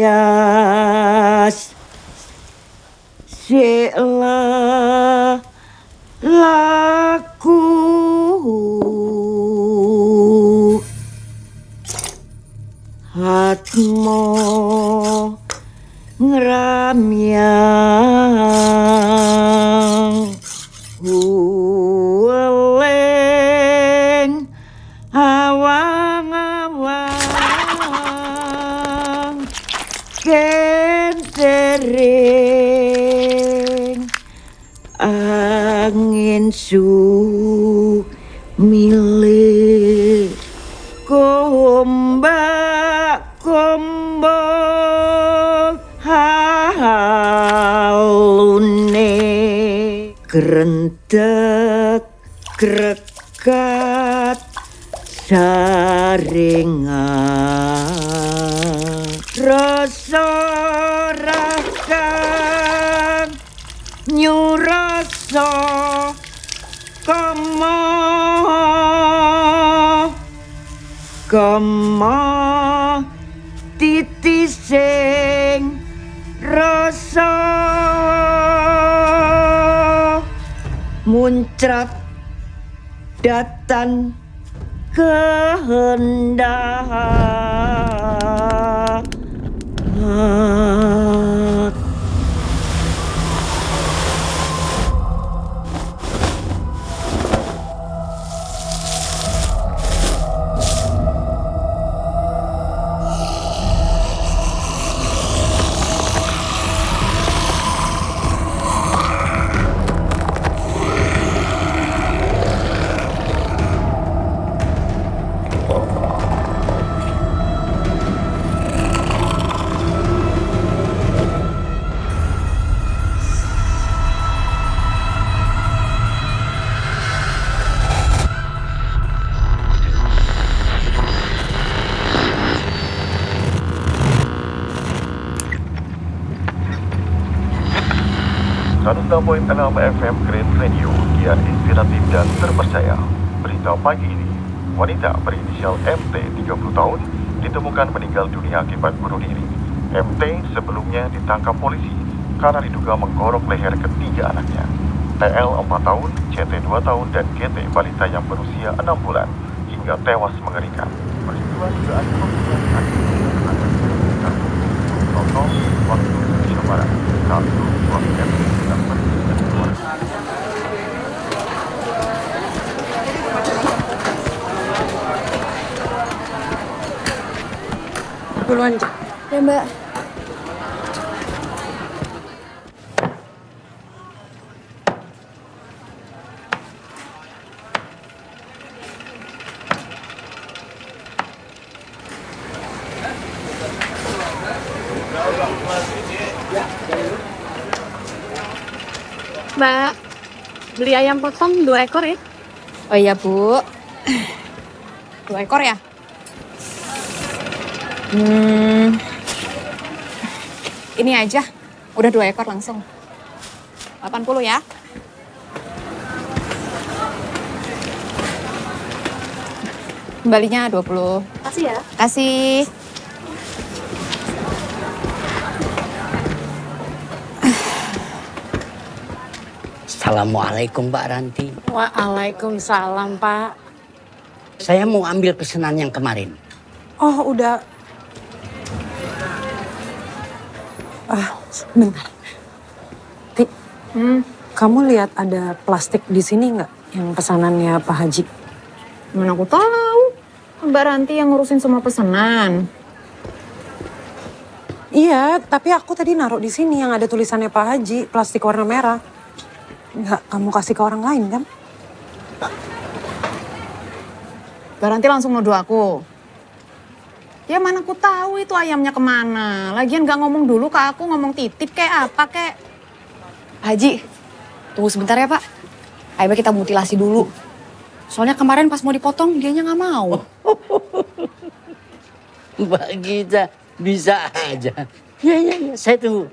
bias sela laku hatmo ngramyang huweleng awang-awang kentering angin sumilih kombak kombol halune kerentek krekat saringan rasa rakang nyurasa kama titising rasa muncrat datan kehendak. Poin 6 FM Green Radio, kian inspiratif dan terpercaya. Berita pagi ini, wanita berinisial MT 30 tahun ditemukan meninggal dunia akibat bunuh diri. MT sebelumnya ditangkap polisi karena diduga menggorok leher ketiga anaknya. TL 4 tahun, CT 2 tahun, dan GT balita yang berusia 6 bulan hingga tewas mengerikan. Peristiwa dugaan pembunuhan Tonton waktu Indonesia Barat. Satu suami MT sedang pergi ke luar. Duluan, ya Mbak. Mbak, beli ayam potong 2 ekor ya? Oh iya Bu, 2 ekor ya? Ini aja, udah 2 ekor langsung. 80 ya? Kembalinya 20. Kasih ya. Kasih. Assalamualaikum Mbak Ranti. Waalaikumsalam Pak. Saya mau ambil pesanan yang kemarin. Oh udah. Bentar. Ti, kamu lihat ada plastik di sini nggak yang pesanannya Pak Haji? Mana aku tahu. Mbak Ranti yang ngurusin semua pesanan. Iya, tapi aku tadi naruh di sini yang ada tulisannya Pak Haji, plastik warna merah. Nggak kamu kasih ke orang lain kan? Mbak Ranti langsung nuduh aku. Ya mana aku tahu itu ayamnya kemana. Lagian gak ngomong dulu ke aku, ngomong titip kayak apa kayak. Haji, tunggu sebentar ya Pak. Ayamnya kita mutilasi dulu. Soalnya kemarin pas mau dipotong, dianya nggak mau. Mbak Gita bisa aja. Ya, saya tunggu.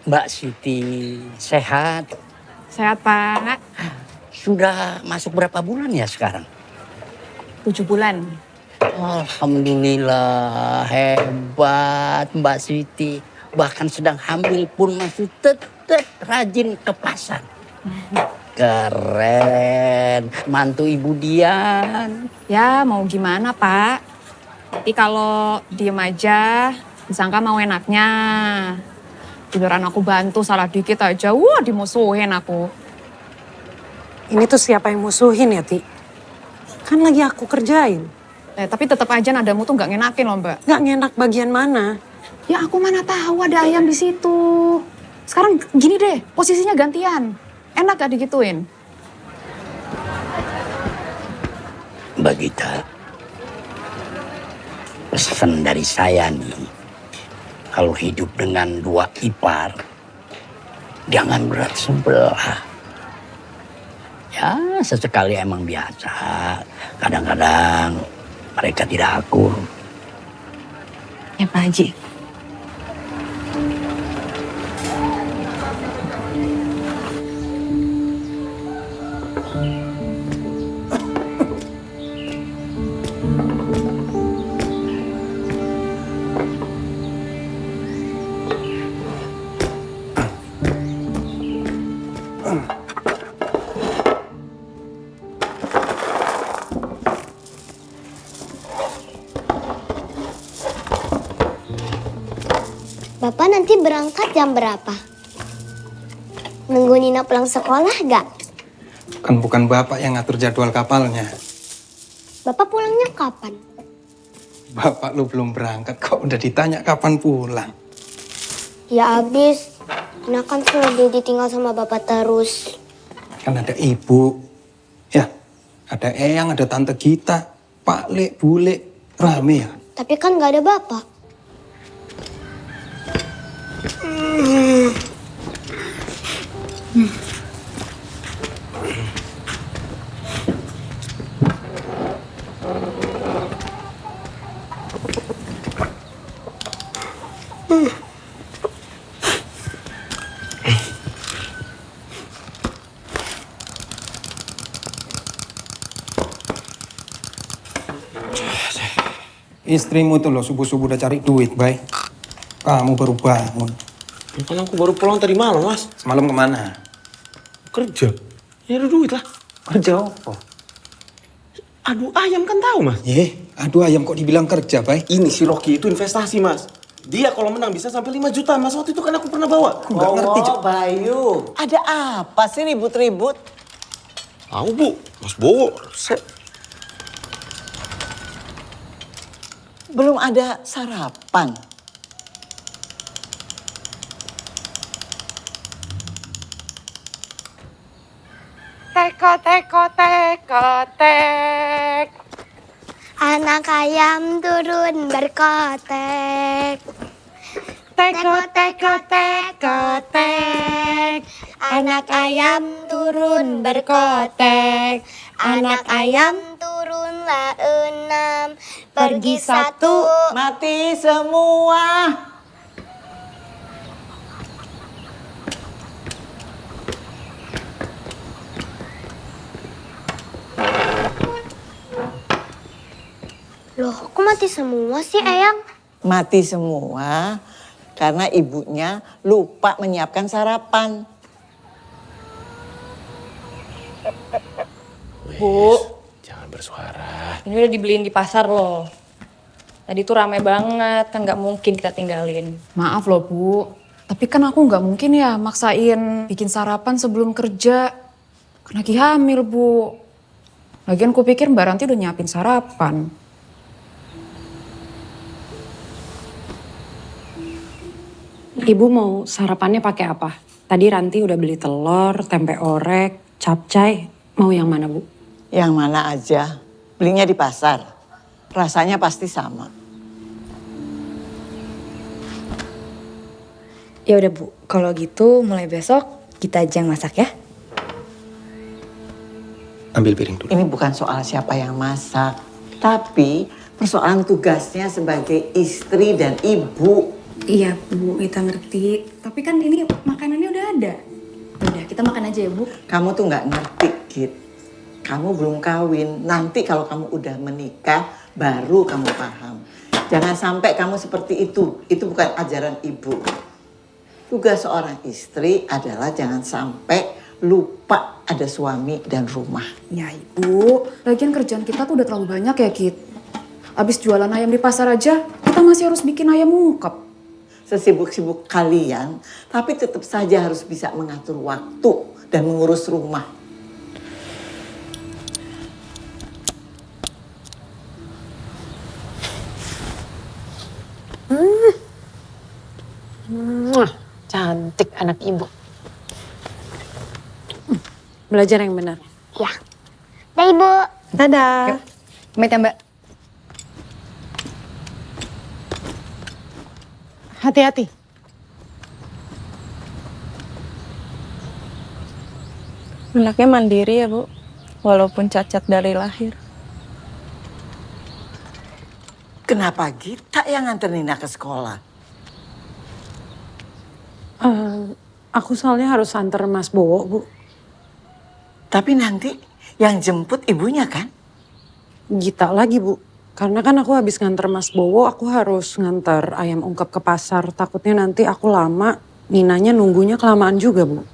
Mbak Siti sehat? Sehat Pak. Sudah masuk berapa bulan ya sekarang? 7 bulan. Alhamdulillah, hebat Mbak Siti. Bahkan sedang hamil pun masih tetap rajin ke pasar. Keren, mantu Ibu Dian. Ya mau gimana Pak? Tapi kalau diem aja disangka mau enaknya. Giliran aku bantu salah dikit aja, wah dimusuhin aku. Ini tuh siapa yang musuhin ya, Ti? Kan lagi aku kerjain. Tapi tetap aja nadamu tuh nggak ngenakin loh Mbak. Nggak ngenak bagian mana? Ya aku mana tahu ada ayam di situ. Sekarang gini deh, posisinya gantian. Enak gak digituin? Mbak Gita, pesan dari saya nih, kalau hidup dengan dua ipar, jangan berat sebelah. Ya sesekali emang biasa, kadang-kadang mereka tidak akur. Ya Pak Haji. Bapak nanti berangkat jam berapa? Nunggu Nina pulang sekolah gak? Kan bukan Bapak yang ngatur jadwal kapalnya. Bapak pulangnya kapan? Bapak lu belum berangkat kok udah ditanya kapan pulang. Ya abis, Nina kan selalu ditinggal sama Bapak terus. Kan ada ibu, ya ada Eyang, ada Tante Gita, Pak Lek, Bule, rame ya. Tapi kan gak ada Bapak. Istrimu tuh loh subuh-subuh udah cari duit, Bay. Kamu baru bangun. Kan aku baru pulang tadi malam, Mas. Semalam kemana? Kerja. Nyari duit lah. Kerja apa? Aduh ayam kan tahu, Mas. Aduh ayam kok dibilang kerja, Bay? Ini si Rocky itu investasi, Mas. Dia kalau menang bisa sampai 5 juta, Mas. Waktu itu kan aku pernah bawa. Aku nggak ngerti, Cok. Bayu, ada apa sih ribut-ribut? Tahu, Bu. Mas Bowo. Belum ada sarapan. Teko, teko, teko, tek. Anak ayam turun berkotek. Teko, teko, teko, tek. Anak ayam turun berkotek. Anak ayam turunlah 6. Pergi 1. Mati semua. Loh, kok mati semua sih, Eyang? Mati semua karena ibunya lupa menyiapkan sarapan. Bu, Jangan bersuara. Ini udah dibeliin di pasar loh. Tadi tuh rame banget, kan nggak mungkin kita tinggalin. Maaf loh Bu, tapi kan aku nggak mungkin ya maksain bikin sarapan sebelum kerja. Kan lagi hamil Bu. Lagian kupikir Mbak Ranti udah nyiapin sarapan. Ibu mau sarapannya pakai apa? Tadi Ranti udah beli telur, tempe orek, capcay. Mau yang mana, Bu? Yang mana aja. Belinya di pasar. Rasanya pasti sama. Ya udah Bu, kalau gitu mulai besok kita aja yang masak ya. Ambil piring dulu. Ini bukan soal siapa yang masak. Tapi persoalan tugasnya sebagai istri dan ibu. Iya Bu, kita ngerti. Tapi kan ini makanannya udah ada. Udah, kita makan aja ya Bu. Kamu tuh nggak ngerti, Kit. Kamu belum kawin. Nanti kalau kamu udah menikah, baru kamu paham. Jangan sampai kamu seperti itu. Itu bukan ajaran ibu. Tugas seorang istri adalah jangan sampai lupa ada suami dan rumah. Ya ibu, lagian kerjaan kita tuh udah terlalu banyak ya Kit. Abis jualan ayam di pasar aja, kita masih harus bikin ayam ungkep. Sesibuk-sibuk kalian, tapi tetap saja harus bisa mengatur waktu dan mengurus rumah. Cantik anak ibu. Belajar yang benar. Ya. Dah Ibu. Dadah. Pamit ya Mbak. Hati-hati. Anaknya mandiri ya Bu, walaupun cacat dari lahir. Kenapa Gita yang nganter Nina ke sekolah? Aku soalnya harus antar Mas Bowo, Bu. Tapi nanti yang jemput ibunya kan? Gita lagi, Bu. Karena kan aku habis nganter Mas Bowo, aku harus nganter ayam ungkep ke pasar. Takutnya nanti aku lama, Ninanya nunggunya kelamaan juga, Bu.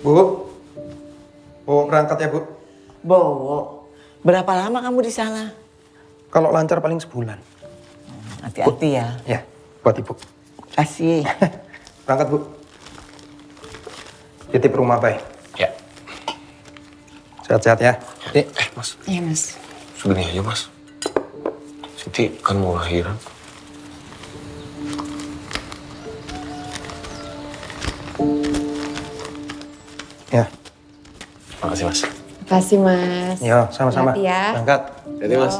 Bu, berangkat ya Bu. Bowo, berapa lama kamu di sana? Kalau lancar paling sebulan. Hati-hati ya. Ya, buat Ibu. Kasih. Berangkat Bu. Titip rumah baik. Ya. Sehat-sehat ya. Mas. Iya Mas. Segini aja Mas. Siti kan mau lahiran. Ya. Makasih Mas. Makasih Mas. Yo, sama-sama. Hati ya. Berangkat. Jadi Mas.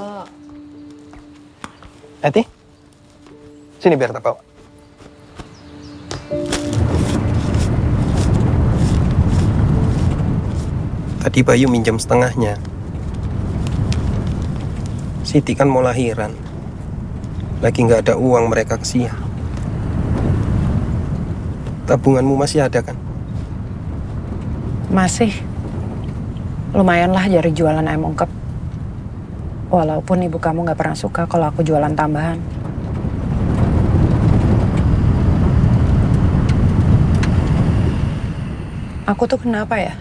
Hati. Sini biar tak bawa. Tadi Bayu minjam setengahnya. Siti kan mau lahiran. Lagi nggak ada uang mereka ke siang. Tabunganmu masih ada kan? Masih. Lumayan lah dari jualan ayam ungkep. Walaupun ibu kamu gak pernah suka kalau aku jualan tambahan. Aku tuh kenapa ya?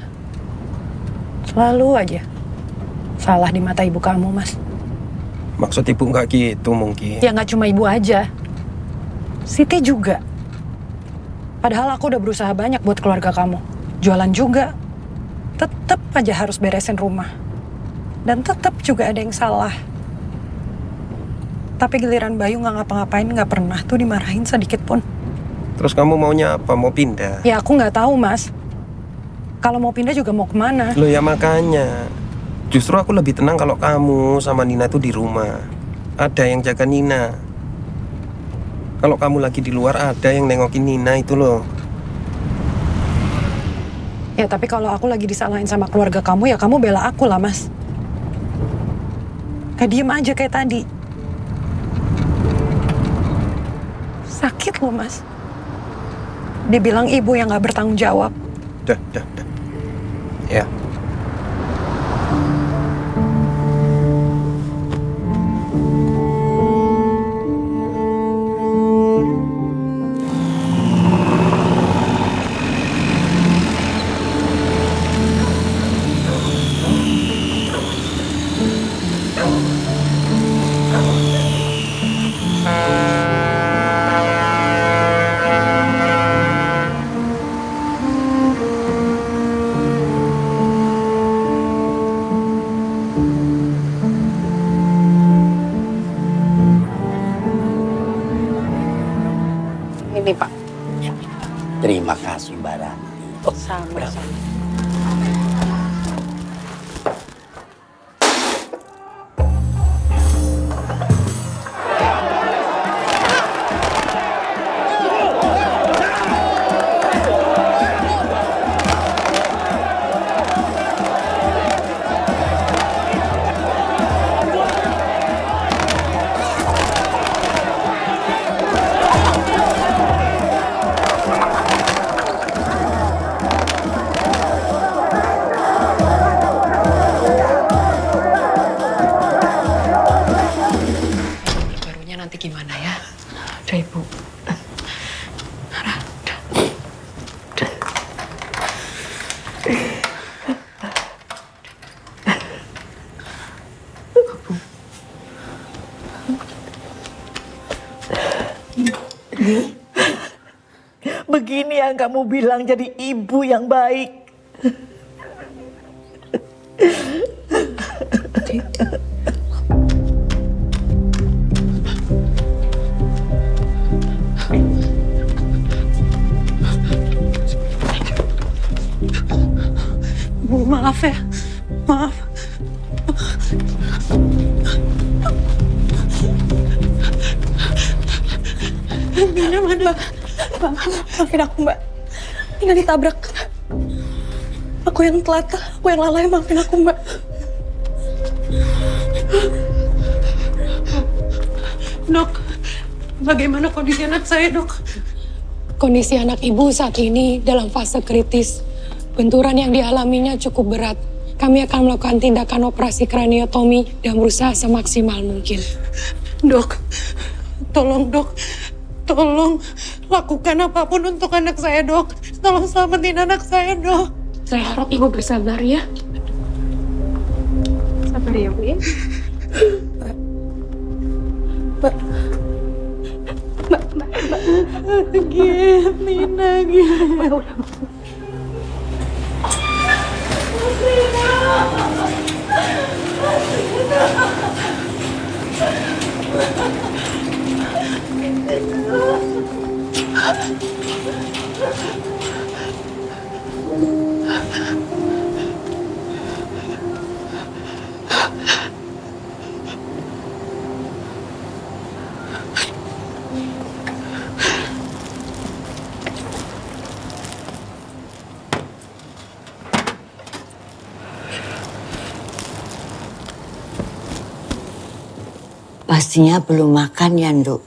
Selalu aja salah di mata ibu kamu, Mas. Maksud ibu nggak gitu mungkin. Ya nggak cuma ibu aja. Siti juga. Padahal aku udah berusaha banyak buat keluarga kamu. Jualan juga. Tetep aja harus beresin rumah. Dan tetep juga ada yang salah. Tapi giliran Bayu nggak ngapa-ngapain, nggak pernah tuh dimarahin sedikit pun. Terus kamu maunya apa? Mau pindah? Ya aku nggak tahu, Mas. Kalau mau pindah juga mau kemana? Loh ya makanya. Justru aku lebih tenang kalau kamu sama Nina itu di rumah. Ada yang jaga Nina. Kalau kamu lagi di luar ada yang nengokin Nina itu loh. Ya tapi kalau aku lagi disalahin sama keluarga kamu, ya kamu bela aku lah, Mas. Kayak diem aja kayak tadi. Sakit loh, Mas. Dia bilang ibu yang gak bertanggung jawab. Dah. Ya. Ini Pak. Terima kasih Mbak Ranti. Sama-sama. pokoknya nanti gimana ya. Udah Ibu. Begini yang kamu bilang jadi ibu yang baik. Bu, maaf ya. Maaf. Nina mana? Maafin aku, Mbak. Nina ditabrak. Aku yang telat, aku yang lalai. Maafin aku, Mbak. Dok, bagaimana kondisi anak saya, Dok? Kondisi anak ibu saat ini dalam fase kritis. Benturan yang dialaminya cukup berat. Kami akan melakukan tindakan operasi kraniotomi dan berusaha semaksimal mungkin. Dok, tolong dok. Tolong lakukan apapun untuk anak saya, Dok. Tolong selamatin anak saya, Dok. Saya harap ibu bersabar ya. Sabar ya, Bu ya. Mbak. Nina, Pastinya belum makan ya, Nduk?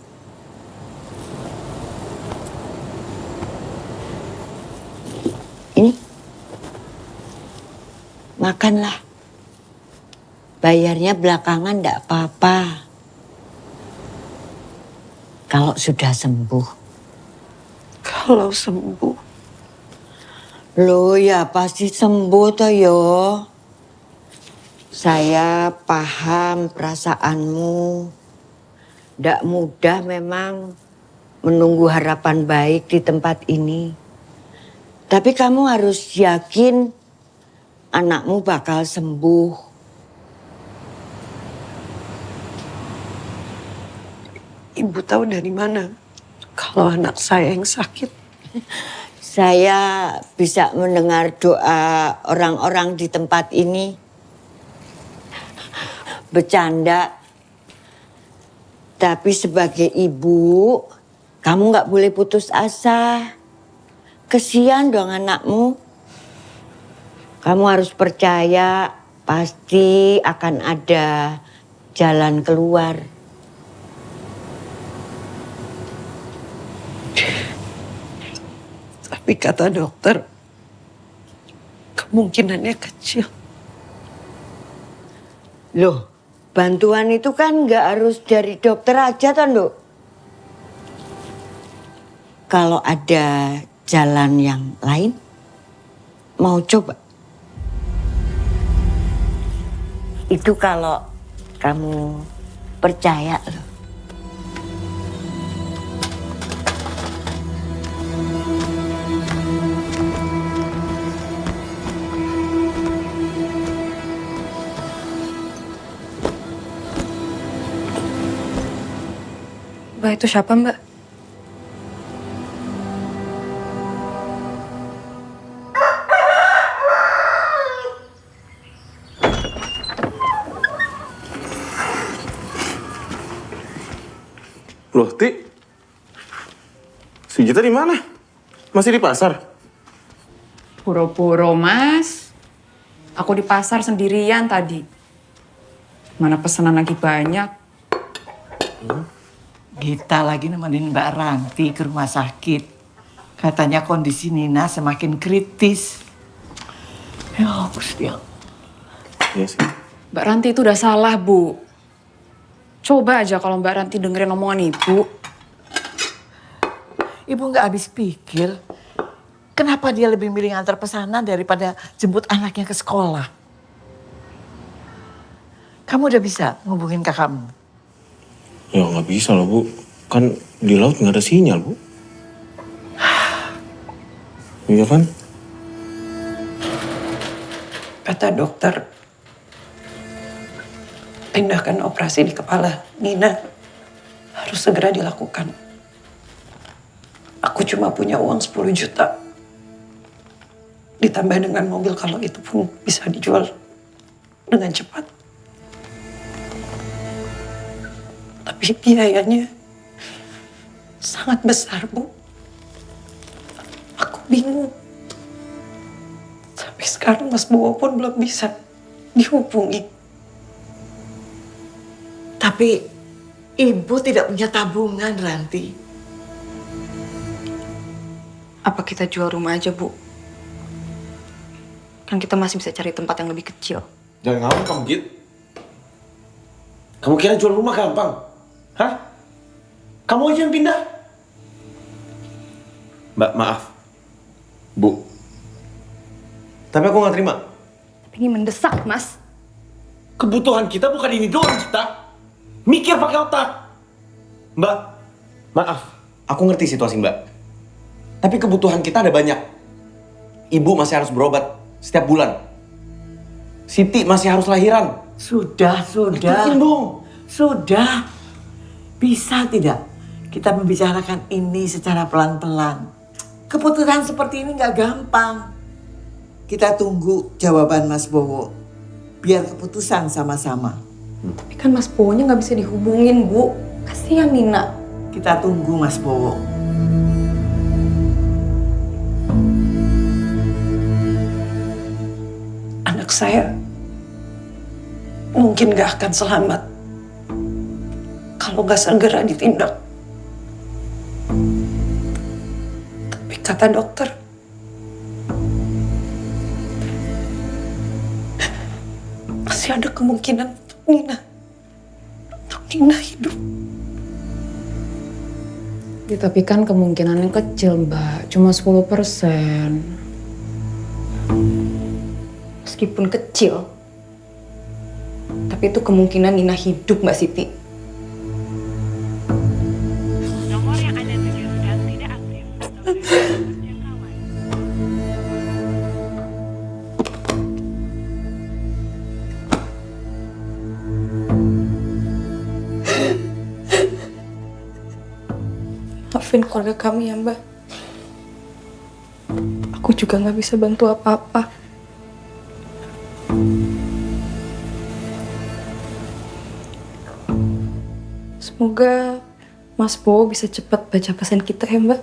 Ini. Makanlah. Bayarnya belakangan enggak apa-apa. Kalau sudah sembuh. Kalau sembuh. Loh ya pasti sembuh toh yo. Saya paham perasaanmu. Ndak mudah memang menunggu harapan baik di tempat ini. Tapi kamu harus yakin anakmu bakal sembuh. Ibu tahu dari mana kalau anak saya yang sakit? Saya bisa mendengar doa orang-orang di tempat ini. Bercanda. Tapi sebagai ibu, kamu nggak boleh putus asa. Kesian dong anakmu. Kamu harus percaya pasti akan ada jalan keluar. Tapi kata dokter, kemungkinannya kecil. Loh, bantuan itu kan nggak harus dari dokter aja toh, Nduk. Kalau ada jalan yang lain, mau coba? Itu kalau kamu percaya loh. Mbak, itu siapa, Mbak? Loh, Ti. Si Gita di mana? Masih di pasar? Puro-puro, Mas. Aku di pasar sendirian tadi. Mana pesanan lagi banyak. Gita lagi nemenin Mbak Ranti ke rumah sakit. Katanya kondisi Nina semakin kritis. Ya, Gusti. Iya sih. Mbak Ranti itu udah salah, Bu. Coba aja kalau Mbak Ranti dengerin omongan Ibu. Ibu nggak habis pikir, kenapa dia lebih milih ngantar pesanan daripada jemput anaknya ke sekolah? Kamu udah bisa ngubungin kakakmu? Ya nggak bisa loh Bu, kan di laut nggak ada sinyal Bu. Iya kan? Kata dokter, tindakan operasi di kepala Nina harus segera dilakukan. Aku cuma punya uang 10 juta. Ditambah dengan mobil kalau itu pun bisa dijual dengan cepat. Tapi biayanya sangat besar, Bu. Aku bingung. Sampai sekarang Mas Bowo pun belum bisa dihubungi. Tapi ibu tidak punya tabungan, Ranti. Apa kita jual rumah aja, Bu? Kan kita masih bisa cari tempat yang lebih kecil. Jangan ngawur kamu, Git. Kamu kira jual rumah gampang? Hah? Kamu aja yang pindah. Mbak, maaf. Bu. Tapi aku nggak terima. Tapi ini mendesak, Mas. Kebutuhan kita bukan ini doang, kita. Mikir pakai otak. Mbak, maaf. Aku ngerti situasi Mbak. Tapi kebutuhan kita ada banyak. Ibu masih harus berobat setiap bulan. Siti masih harus lahiran. Sudah. Ikutin dong. Sudah. Bisa tidak kita membicarakan ini secara pelan-pelan? Keputusan seperti ini nggak gampang. Kita tunggu jawaban Mas Bowo. Biar keputusan sama-sama. Tapi kan Mas Bowonya nggak bisa dihubungin, Bu. Kasihan Nina. Kita tunggu Mas Bowo. Anak saya mungkin gak akan selamat kalau gak segera ditindak. Tapi kata dokter, masih ada kemungkinan untuk Nina hidup. Ya, tapi kan kemungkinannya kecil, Mbak. Cuma 10%. Meskipun kecil, tapi itu kemungkinan Nina hidup, Mbak Siti. Nomor yang Anda tuju sedang tidak aktif. Maafin keluarga kami ya, Mbak. Aku juga nggak bisa bantu apa-apa. Semoga Mas Bowo bisa cepat baca pesan kita ya, Mbak.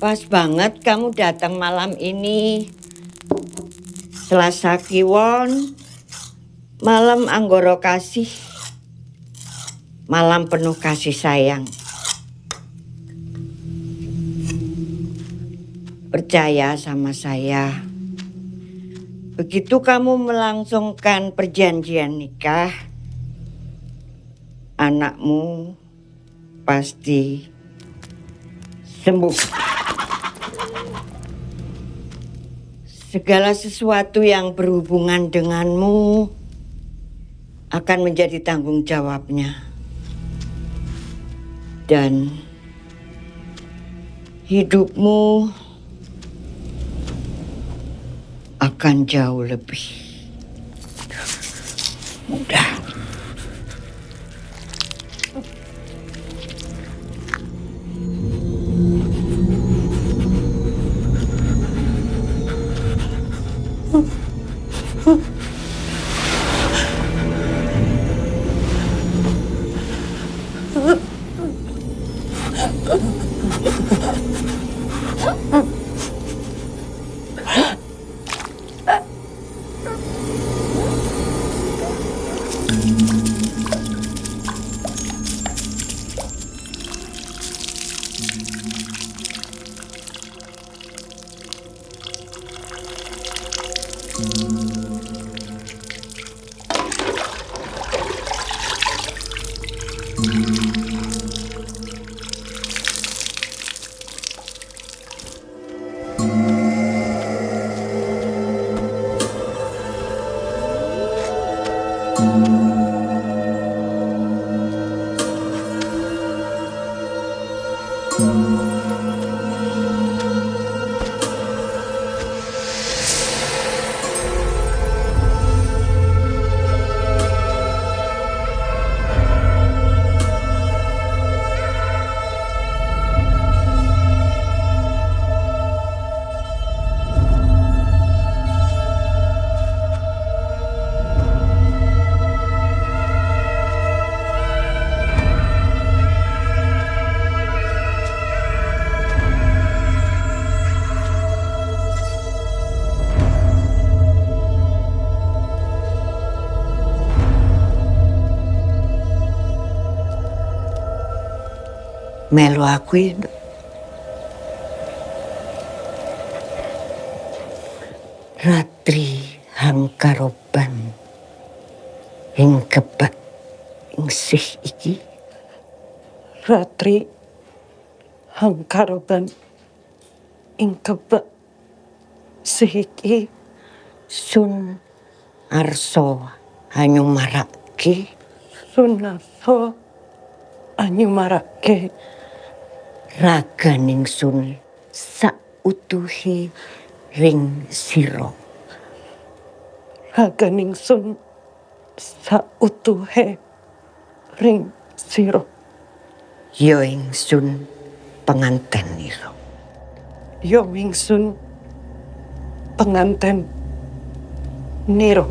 Pas banget kamu datang malam ini. Selasa Kliwon, malam Anggoro Kasih. malam penuh kasih sayang. Percaya sama saya. Begitu kamu melangsungkan perjanjian nikah, anakmu pasti sembuh. Segala sesuatu yang berhubungan denganmu akan menjadi tanggung jawabnya. Dan hidupmu akan jauh lebih mudah. Melu aku itu. Ratri hangkaroban ing kebak ing sih iki. Ratri hangkaroban ing kebak sih iki. Sun arso hanyumarake. Sun arso hanyumarake. Raganing sun sautuhe ring sira. Raganing sun sautuhe ring sira. Ya ingsun penganten nira. Ya ingsun penganten nira.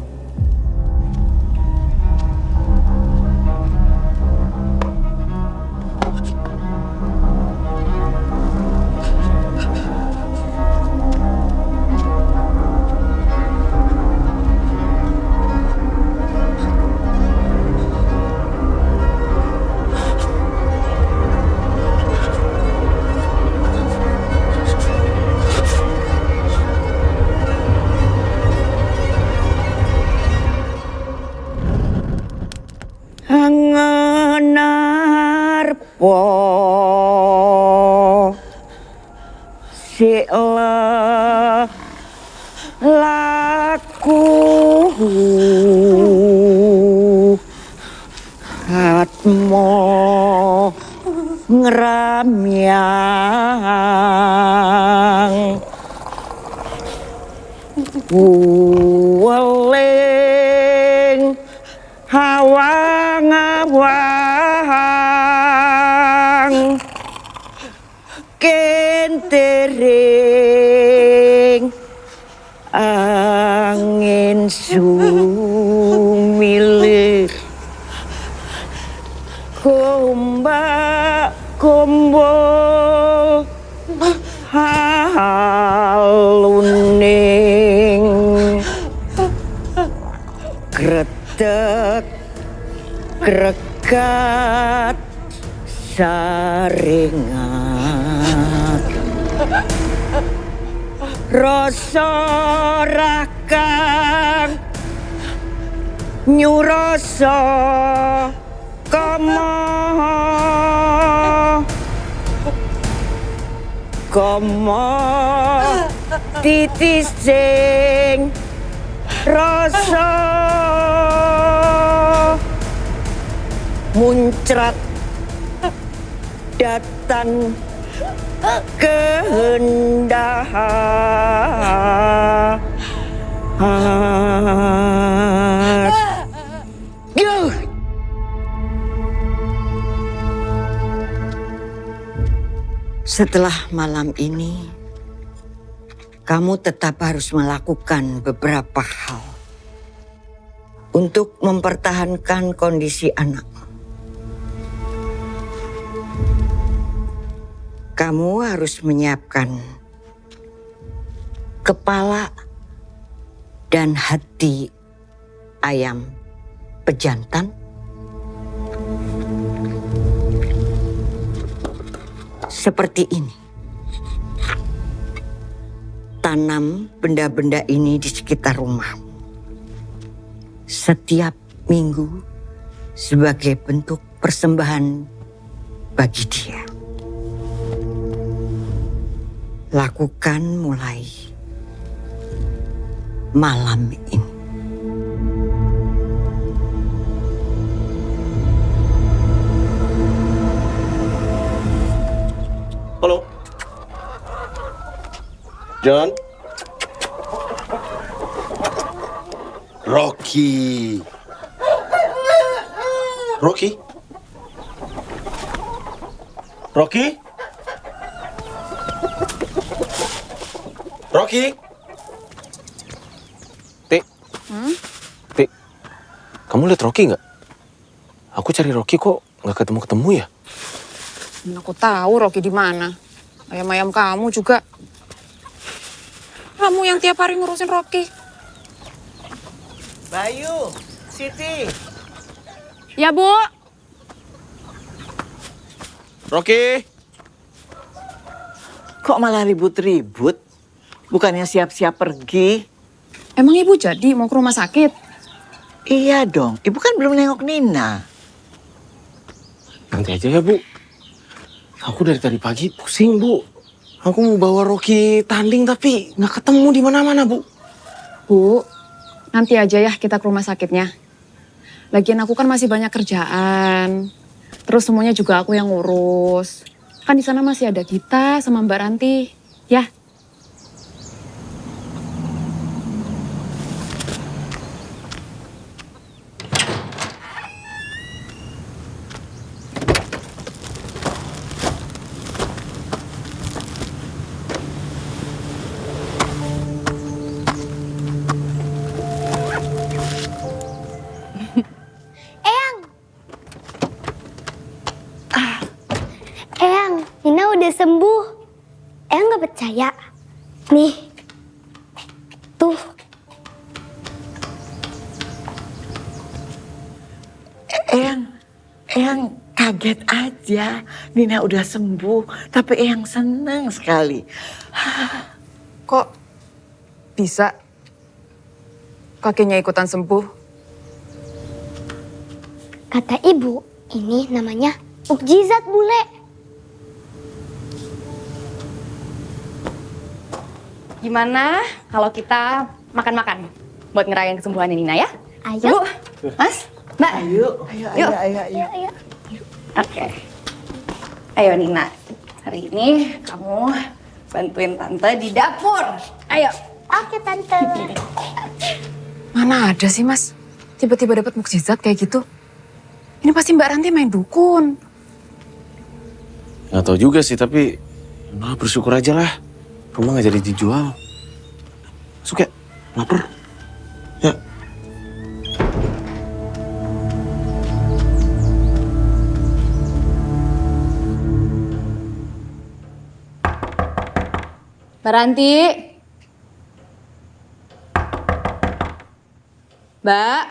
Angenarpo sila laku atmo ngramyang weling hawang-hawang kentering angin sumilir kumbak kumbul haluning gretek gregan saringat rasa rakang nyurasa kama titis sing rasa muncrat datang kehendak setelah malam ini kamu tetap harus melakukan beberapa hal untuk mempertahankan kondisi anak. Kamu harus menyiapkan kepala dan hati ayam pejantan. Seperti ini. Tanam benda-benda ini di sekitar rumah. Setiap minggu sebagai bentuk persembahan bagi dia. Lakukan mulai malam ini. Halo. John. Rocky. Rocky? Rocky? Rocky? Tik. Tik. Kamu lihat Rocky nggak? Aku cari Rocky kok nggak ketemu-ketemu ya? Mana aku tahu Rocky di mana. Ayam-ayam kamu juga. Kamu yang tiap hari ngurusin Rocky. Bayu, Siti. Ya, Bu. Rocky. Kok malah ribut-ribut? Bukannya siap-siap pergi? Emang Ibu jadi mau ke rumah sakit? Iya dong, Ibu kan belum nengok Nina. Nanti aja ya, Bu. Aku dari tadi pagi pusing, Bu. Aku mau bawa Rocky tanding tapi nggak ketemu di mana-mana, Bu. Bu, nanti aja ya kita ke rumah sakitnya. Lagian aku kan masih banyak kerjaan. Terus semuanya juga aku yang ngurus. Kan di sana masih ada Gita sama Mbak Ranti, ya. Eyang, Nina udah sembuh. Eyang nggak percaya? Nih, tuh. Eyang kaget aja. Nina udah sembuh, tapi Eyang seneng sekali. Kok bisa kakinya ikutan sembuh? Kata ibu, ini namanya mukjizat bule. Gimana kalau kita makan-makan buat ngerayain kesembuhan Nina ya? Ayo. Bu, Mas, Mbak. Ayo. Yuk. Ayo. Oke. Ayo Nina, hari ini kamu bantuin Tante di dapur. Ayo. Oke, Tante. Mana ada sih, Mas? Tiba-tiba dapat mukjizat kayak gitu. Ini pasti Mbak Ranti main dukun. Nggak tahu juga sih, tapi nah, bersyukur aja lah. Rumah nggak jadi dijual. Masuk ya, lapar. Ya. Mbak Ranti. Mbak.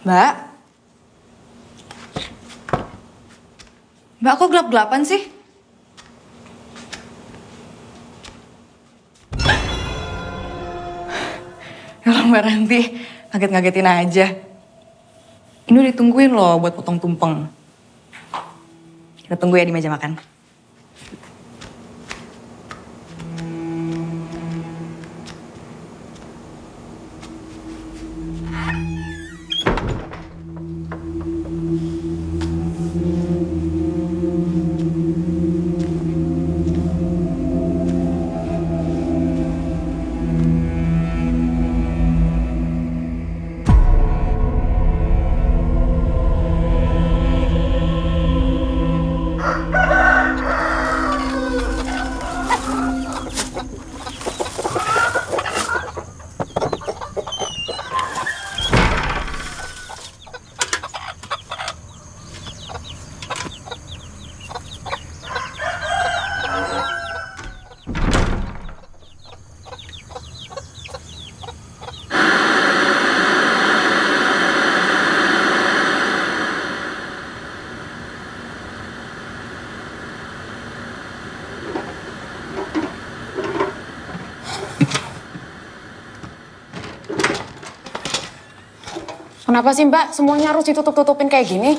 Mbak? Mbak, kok gelap-gelapan sih? Kalau Mbak Ranti, ngaget-ngagetin aja. Ini udah ditungguin loh buat potong tumpeng. Kita tunggu ya di meja makan. Kenapa sih Mbak semuanya harus ditutup-tutupin kayak gini?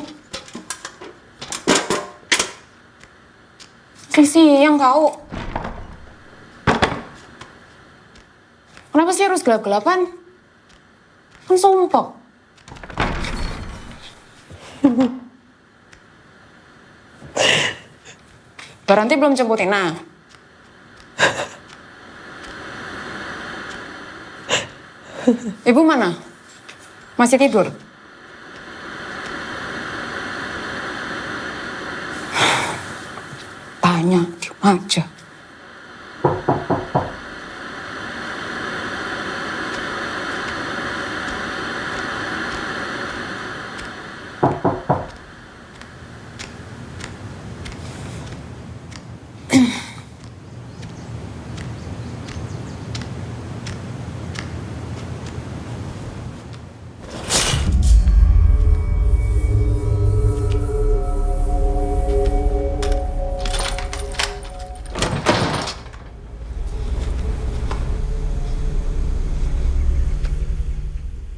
Siang kau. Kenapa sih harus gelap-gelapan? Kan sumpah. Baranti belum jemput Ina. Ibu mana? Masih tidur? Tanya, diem aja.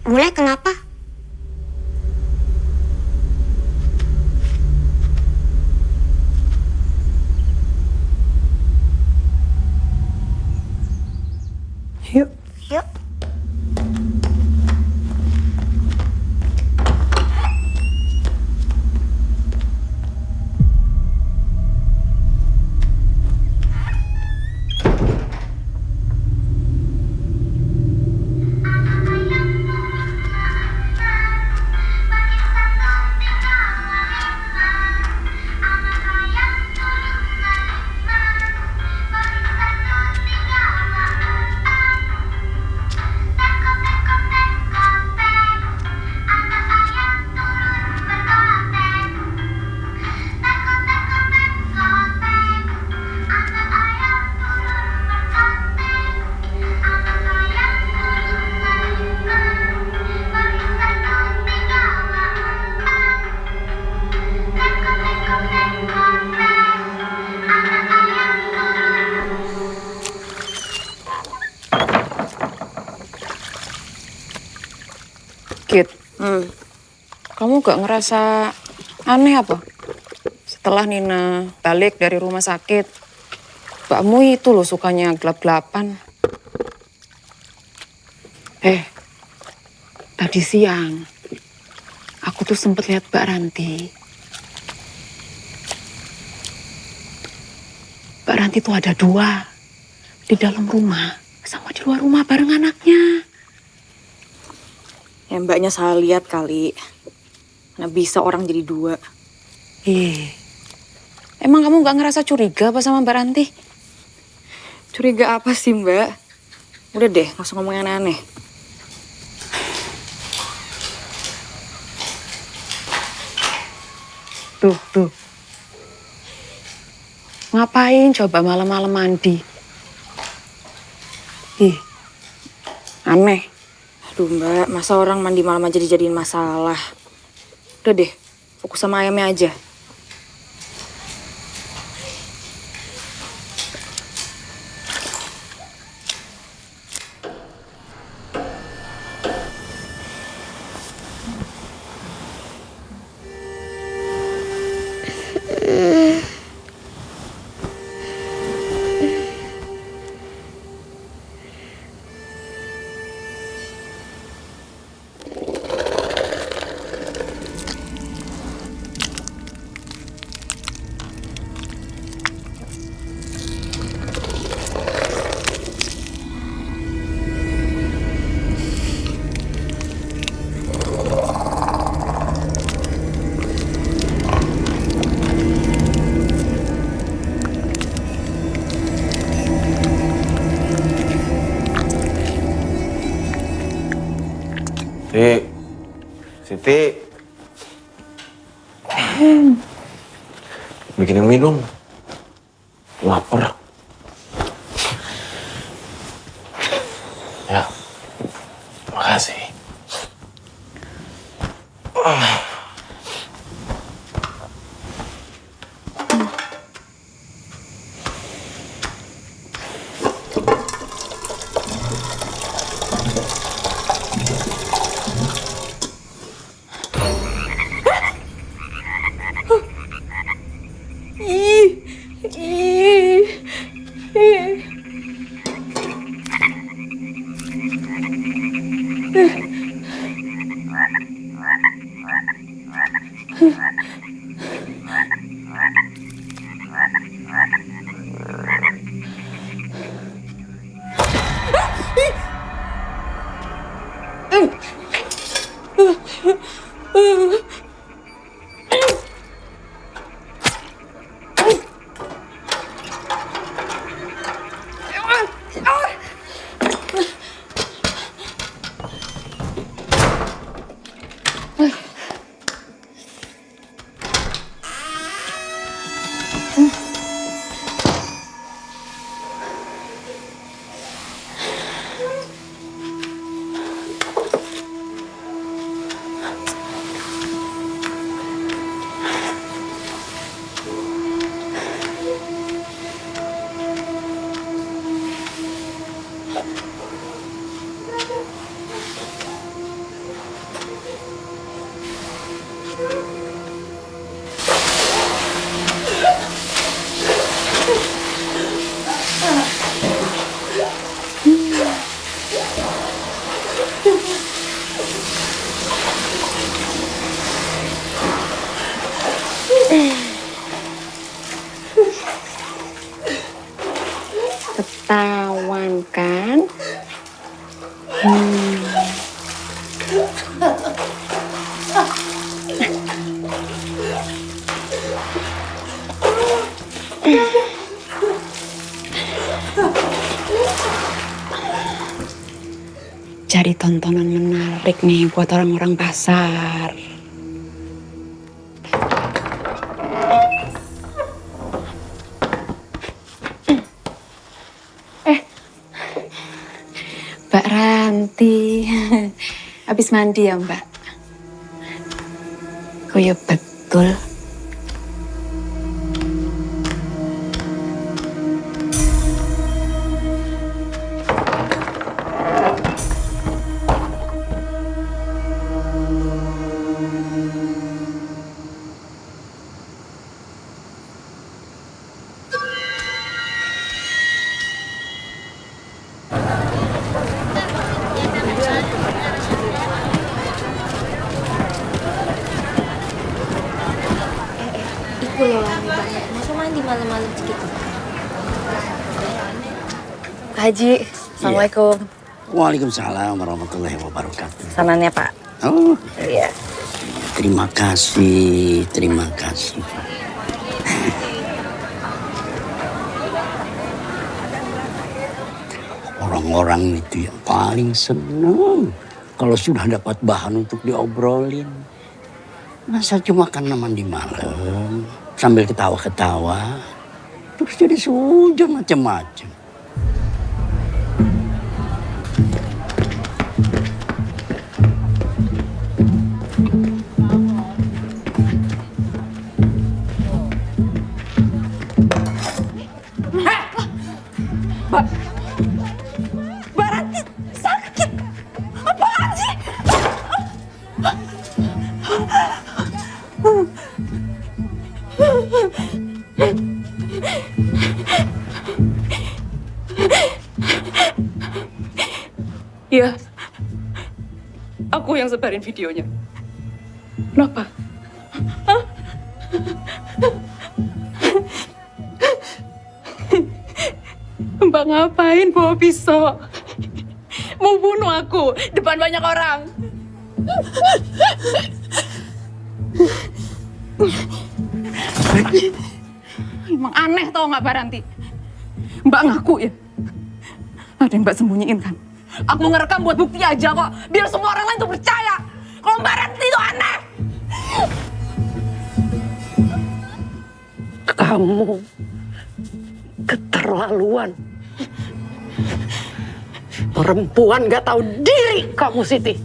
Mulai kenapa? Yuk. Yuk. Kit, kamu gak ngerasa aneh apa? Setelah Nina balik dari rumah sakit, mbakmu itu loh sukanya gelap-gelapan. Tadi siang, aku tuh sempet lihat Mbak Ranti. Mbak Ranti tuh ada 2, di dalam rumah sama di luar rumah bareng anaknya. Ya mbaknya salah lihat kali. Nah bisa orang jadi 2. Emang kamu gak ngerasa curiga apa sama Mbak Ranti? Curiga apa sih mbak? Udah deh, gak usah ngomong yang aneh. Tuh. Ngapain coba malam-malam mandi? Aneh. Aduh Mbak, masa orang mandi malam aja dijadiin masalah. Udah deh, fokus sama ayamnya aja. Siti, bikin yang minum. Lapar. Ya, makasih. Ketahuan kan? Cari tontonan menarik nih buat orang-orang pasar. Mbak Ranti, habis mandi ya Mbak? Kuyup betul. Itu loh rame banget. Masa mandi malam-malam segitu? Haji, Assalamualaikum. Waalaikumsalam warahmatullahi wabarakatuh. Sanannya Pak. Oh, iya. Terima kasih, terima kasih. Orang-orang itu yang paling senang kalau sudah dapat bahan untuk diobrolin. Masa cuma karena mandi malam sambil ketawa-ketawa terus jadi sujon macam-macam. Aku yang sebarin videonya. Kenapa? Hah? Mbak ngapain bawa pisau? Mau bunuh aku depan banyak orang. Emang aneh tau nggak Baranti? Mbak ngaku ya? Ada yang Mbak sembunyiin kan? Aku ngerekam buat bukti aja kok, biar semua orang lain tuh percaya kalau Mbak Ranti itu aneh. Kamu keterlaluan. Perempuan gak tahu diri kamu, Siti.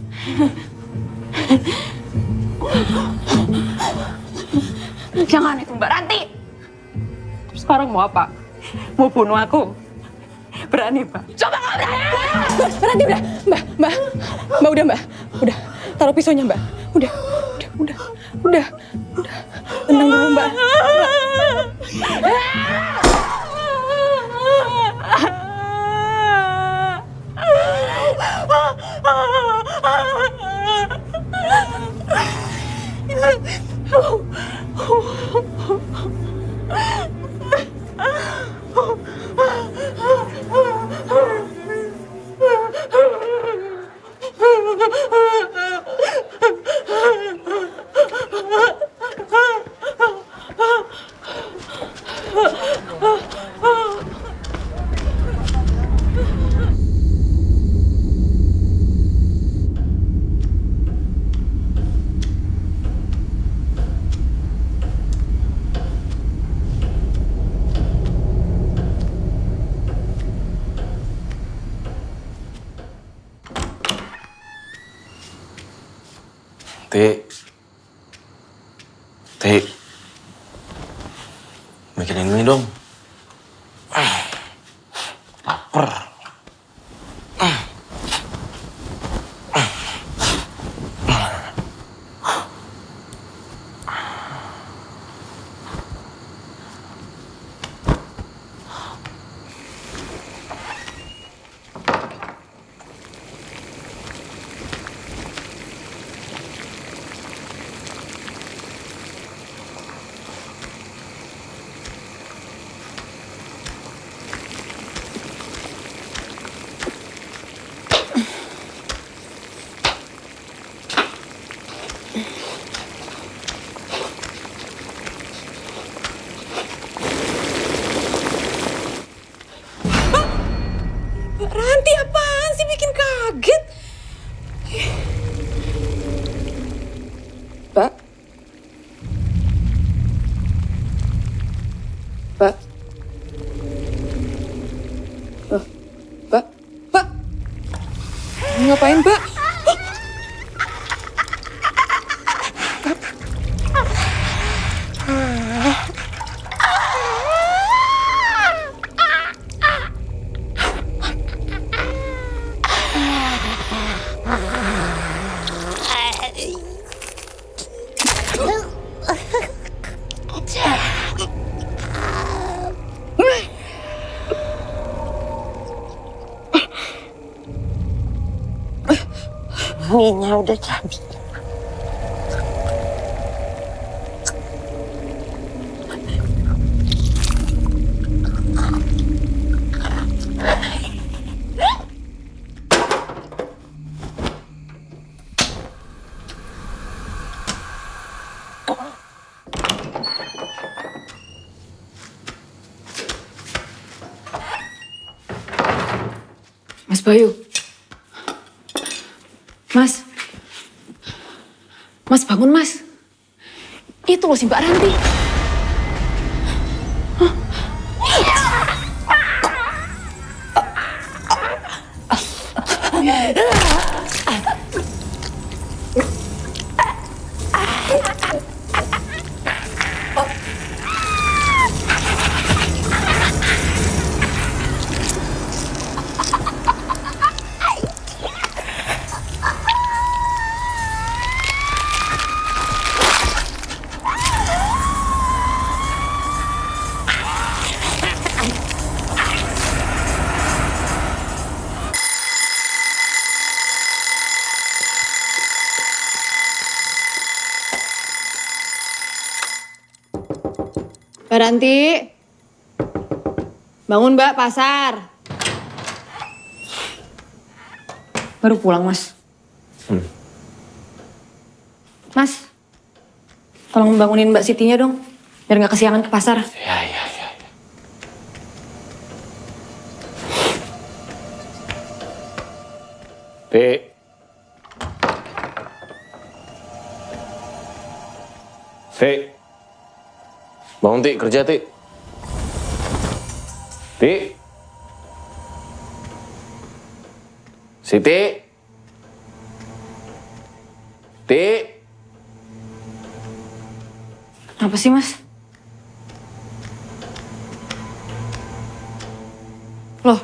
Jangan itu Mbak Ranti. Sekarang mau apa? Mau bunuh aku? Berani Mbak? Coba nggak berani? Berhenti udah, Mbak, udah, taruh pisaunya Mbak, udah, tenang dulu Mbak. Teh, bikinin mie dong. Lapar. Ranti apaan sih bikin kaget? Mbak? Mbak? Loh, Mbak? Mbak? Ngapain Mbak? Mie-nya udah habis. Mas Bayu. Mas. Mas bangun Mas. Itu loh si Mbak Ranti. Mbak Ranti. Bangun Mbak, pasar. Baru pulang, Mas. Mas, tolong bangunin Mbak Sitinya dong, biar nggak kesiangan ke pasar. Ya. Ti. Ti. Bangun Ti, kerja Ti. Ti. Siti. Ti. Apa sih, Mas? Loh,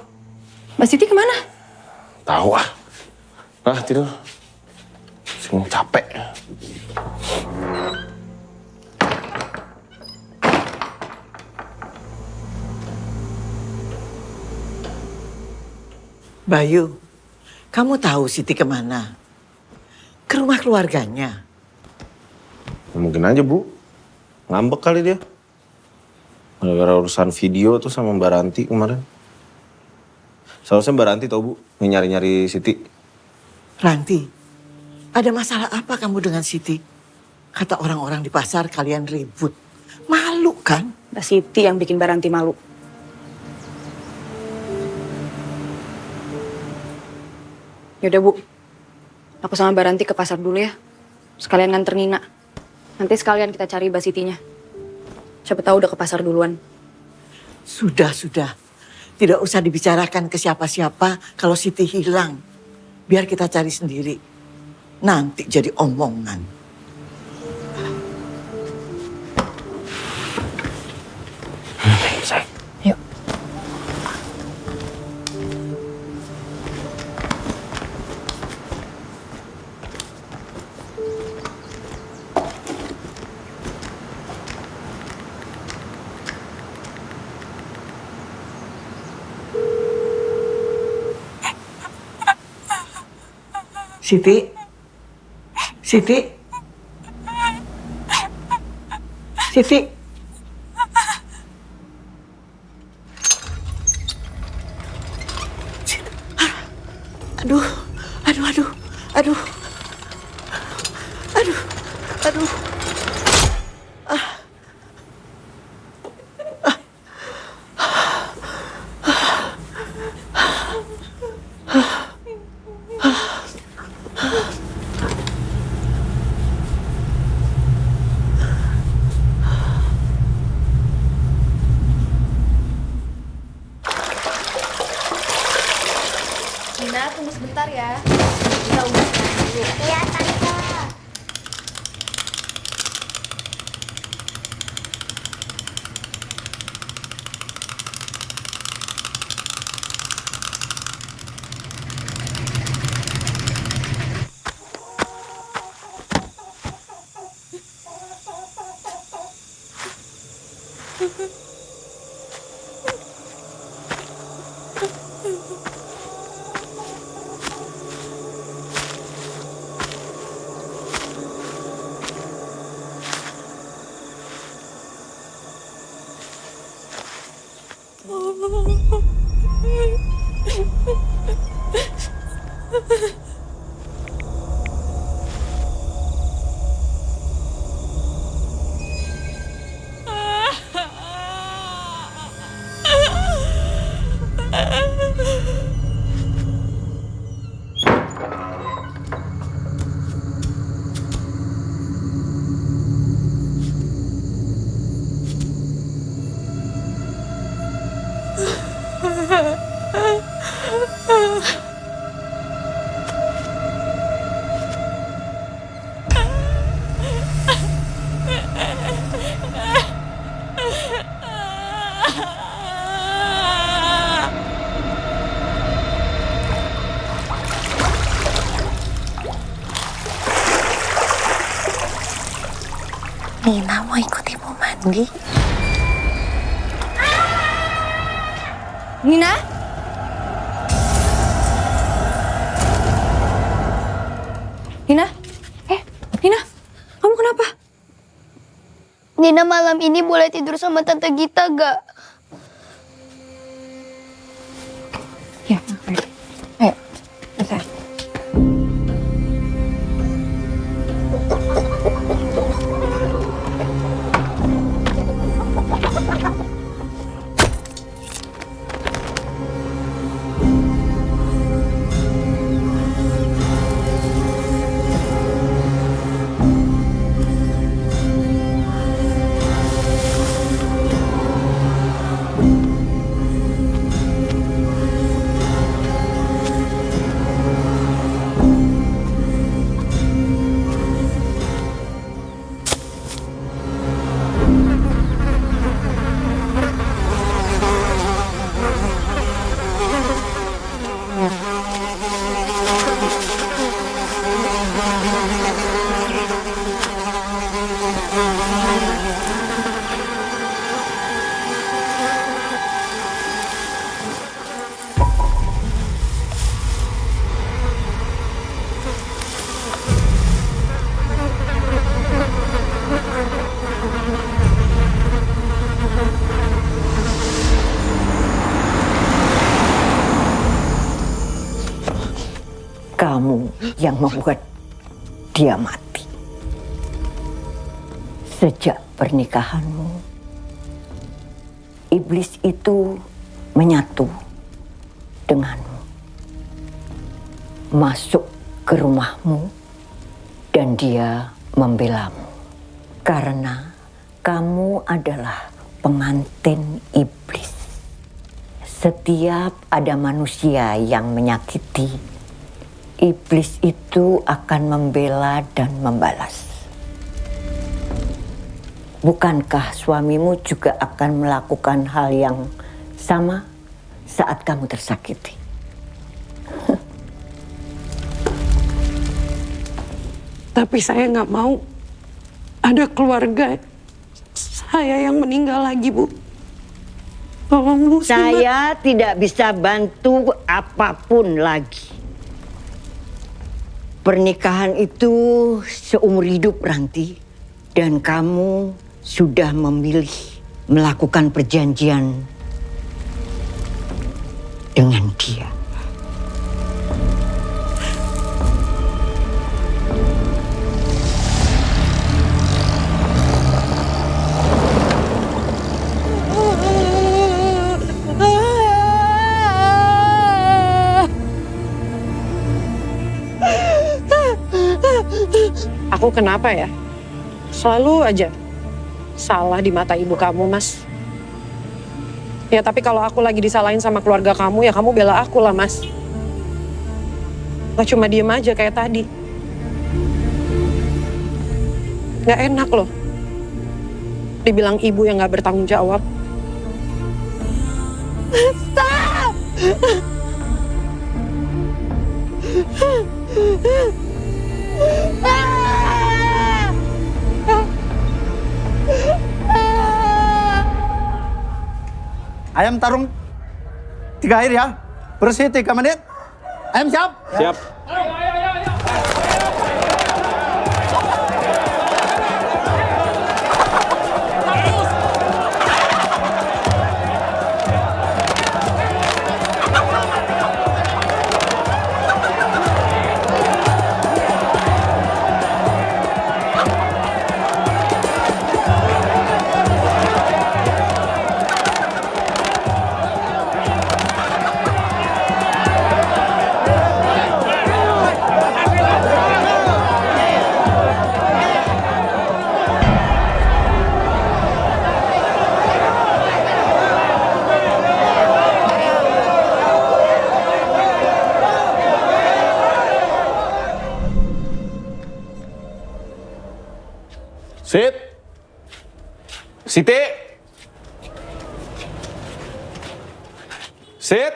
Mbak Siti kemana? Tahu ah. Nah, tidur. Sing capek. Bayu, kamu tahu Siti kemana? Ke rumah keluarganya. Mungkin aja, Bu. Ngambek kali dia. Gara-gara urusan video tuh sama Mbak Ranti kemarin. Seharusnya Mbak Ranti tau, Bu, nyari-nyari Siti. Ranti, ada masalah apa kamu dengan Siti? Kata orang-orang di pasar kalian ribut. Malu kan? Mbak Siti yang bikin Mbak Ranti malu. Yaudah Bu, aku sama Mbak Ranti ke pasar dulu ya. Sekalian nganter Nina. Nanti sekalian kita cari Mbak Sitinya. Siapa tahu udah ke pasar duluan. Sudah. Tidak usah dibicarakan ke siapa-siapa kalau Siti hilang. Biar kita cari sendiri. Nanti jadi omongan. Sayang. Yuk. Siti. Aduh. Nina, tunggu sebentar ya. Kita urus dulu. Iya, Tante. Nina mau ikut ibu mandi. Nina? Nina? Nina? Kamu kenapa? Nina malam ini boleh tidur sama Tante Gita gak? Ya, ayo. Bisa. Kamu yang membuat dia mati. Sejak pernikahanmu, iblis itu menyatu denganmu. Masuk ke rumahmu dan dia membelamu. Karena kamu adalah pengantin iblis. Setiap ada manusia yang menyakiti, iblis itu akan membela dan membalas. Bukankah suamimu juga akan melakukan hal yang sama saat kamu tersakiti? Tapi saya nggak mau ada keluarga saya yang meninggal lagi, Bu. Tolong, Bu. Saya tidak bisa bantu apapun lagi. Pernikahan itu seumur hidup, Ranti. Dan kamu sudah memilih melakukan perjanjian dengan dia. Aku kenapa ya? Selalu aja salah di mata ibu kamu, Mas. Ya tapi kalau aku lagi disalahin sama keluarga kamu, ya kamu bela aku lah, Mas. Gak cuma diem aja kayak tadi. Gak enak loh dibilang ibu yang gak bertanggung jawab. Stop! Ayam tarung 3 air ya. Bersih 3 menit. Ayam siap? Siap. Sit. Siti. Sit.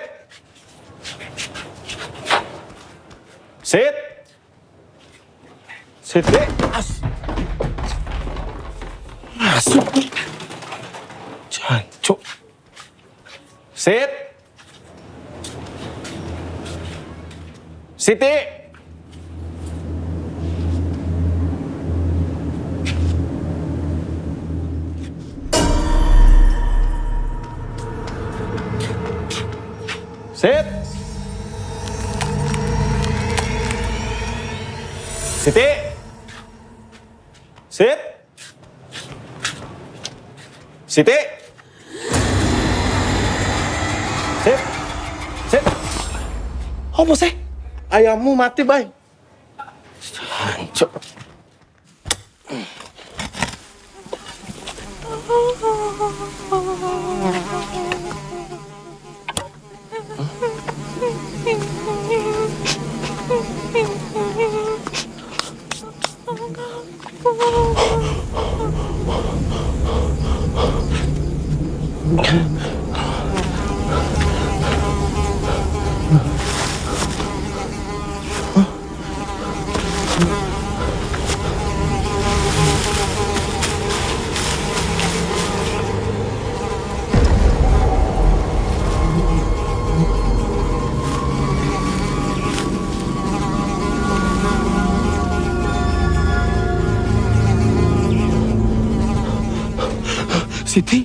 Sit. Siti. Masuk. Jancuk. Sit. Siti. Sit. Siti. Sit. Siti. Sit. Sit. Apa sih? Ayammu mati, Bay. Hancur. Siti?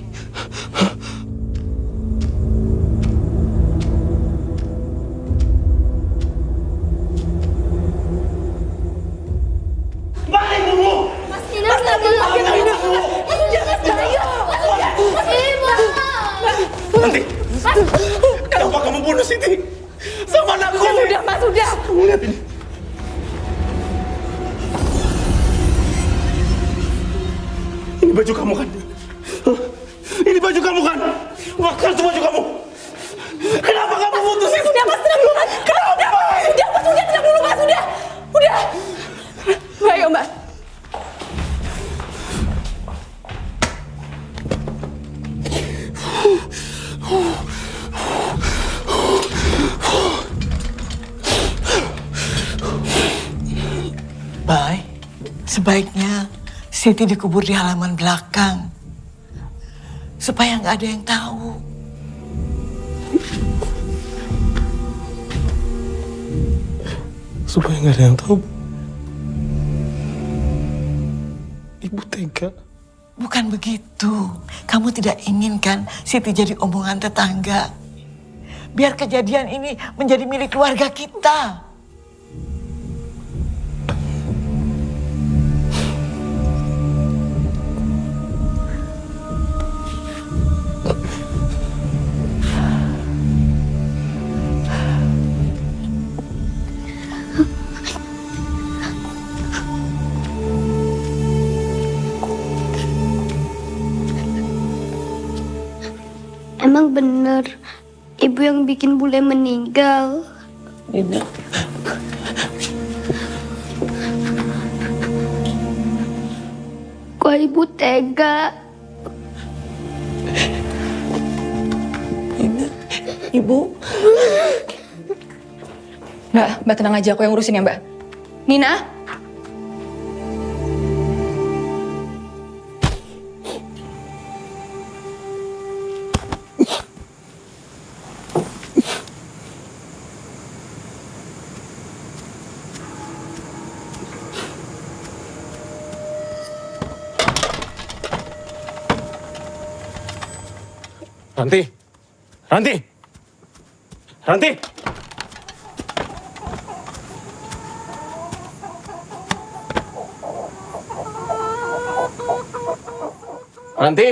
Mana ibumu? Mas Nina, Mas Bayu. Ibu. Nanti. Kenapa kamu bunuh Siti? Sama anakku. Sudah, Mas, sudah. Lihat ini. Ini baju kamu kan? Ini baju kamu kan? Makan tuh baju kamu. Kenapa kamu putus itu? Sudah, Mas, tenang dulu, Mas. Sudah, Mas, tenang dulu, Mas, sudah. Udah. Ayo, Mbak. Bay, sebaiknya Siti dikubur di halaman belakang. Supaya nggak ada yang tahu. Supaya nggak ada yang tahu. Ibu tega. Bukan begitu. Kamu tidak inginkan Siti jadi omongan tetangga. Biar kejadian ini menjadi milik keluarga kita. Emang bener ibu yang bikin bule meninggal? Nina. Kok ibu tega? Nina, ibu. Mbak tenang aja, aku yang urusin ya, Mbak. Nina? Ranti. Ranti. Ranti. Ranti.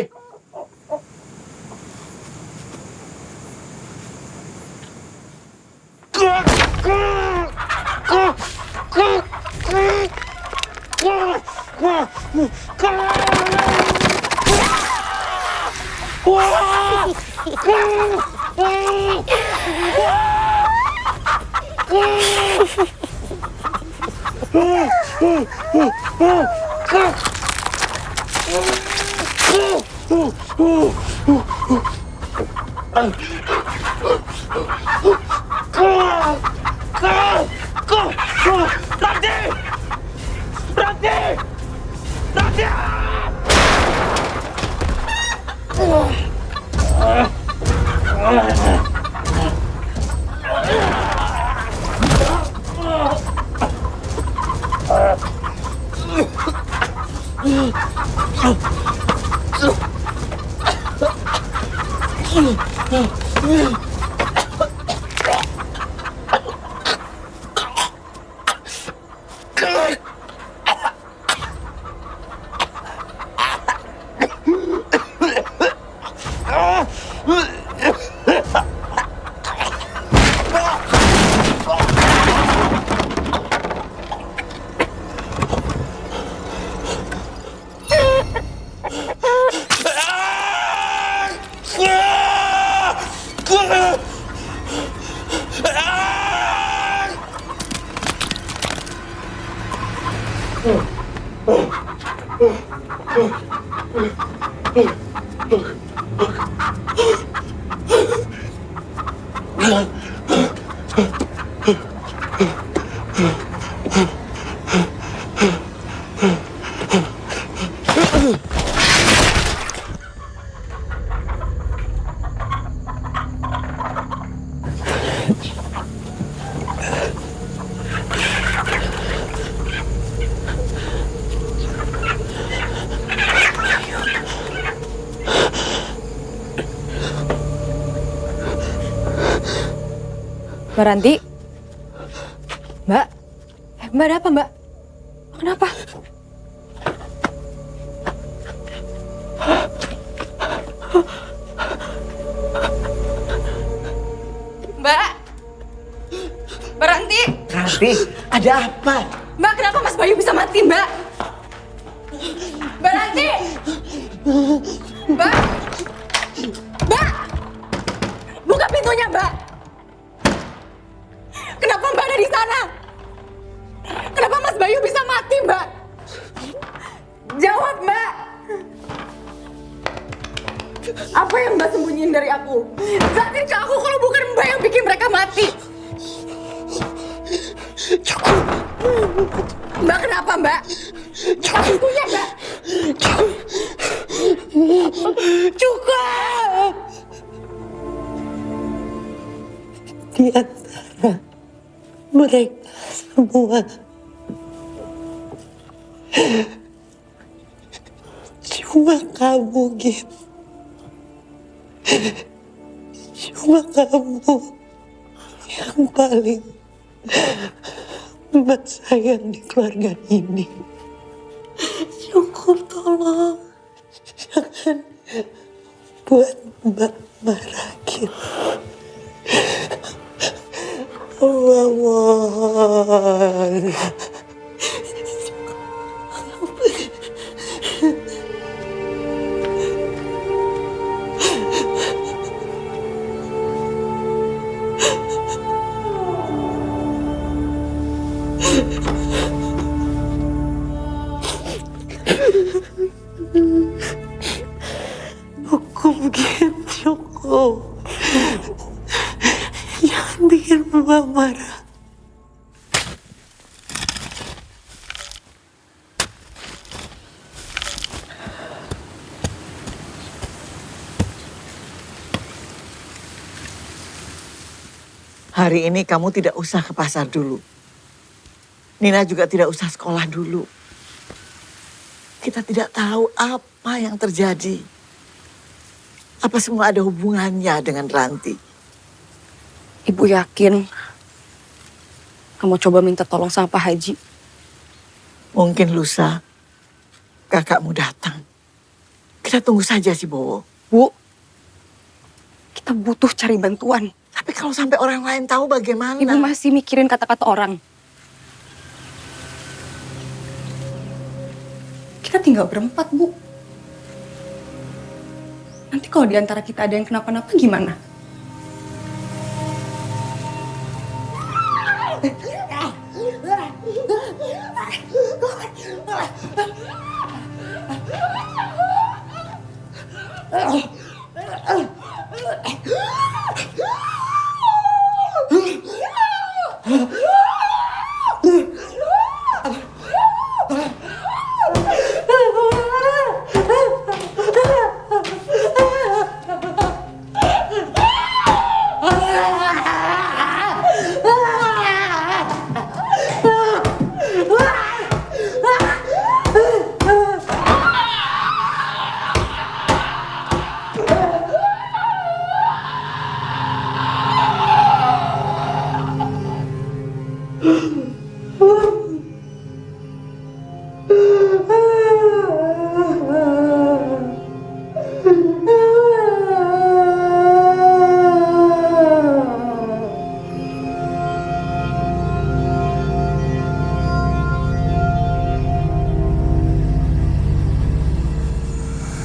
Mbak Ranti? Mbak? Mbak ada apa, Mbak? Kenapa? Mbak? Mbak Ranti? Ranti, ada apa? Mbak, kenapa Mas Bayu bisa mati, Mbak? Mbak Ranti? Mbak? Mbak? Buka pintunya, Mbak! Kenapa Mbak ada di sana? Kenapa Mas Bayu bisa mati, Mbak? Jawab, Mbak! Apa yang Mbak sembunyiin dari aku? Jelasin ke aku kalau bukan Mbak yang bikin mereka mati. Cukup. Mbak, kenapa, Mbak? Buka pintunya, Mbak! Cukup! Di antara mereka semua, cuma kamu, Git. Cuma kamu yang paling Mbak sayang di keluarga ini. Cukup, tolong. Jangan buat Mbak marah, Git. Allah mohon. Cukup, Git, cukup. Jangan bikin Mbak marah. Hari ini kamu tidak usah ke pasar dulu. Nina juga tidak usah sekolah dulu. Kita tidak tahu apa yang terjadi. Apa semua ada hubungannya dengan Ranti? Ibu yakin kamu coba minta tolong sama Pak Haji? Mungkin lusa kakakmu datang. Kita tunggu saja si Bowo. Bu, kita butuh cari bantuan. Tapi kalau sampai orang lain tahu bagaimana? Ibu masih mikirin kata-kata orang. Kita tinggal berempat, Bu. Nanti kalau di antara kita ada yang kenapa-napa gimana?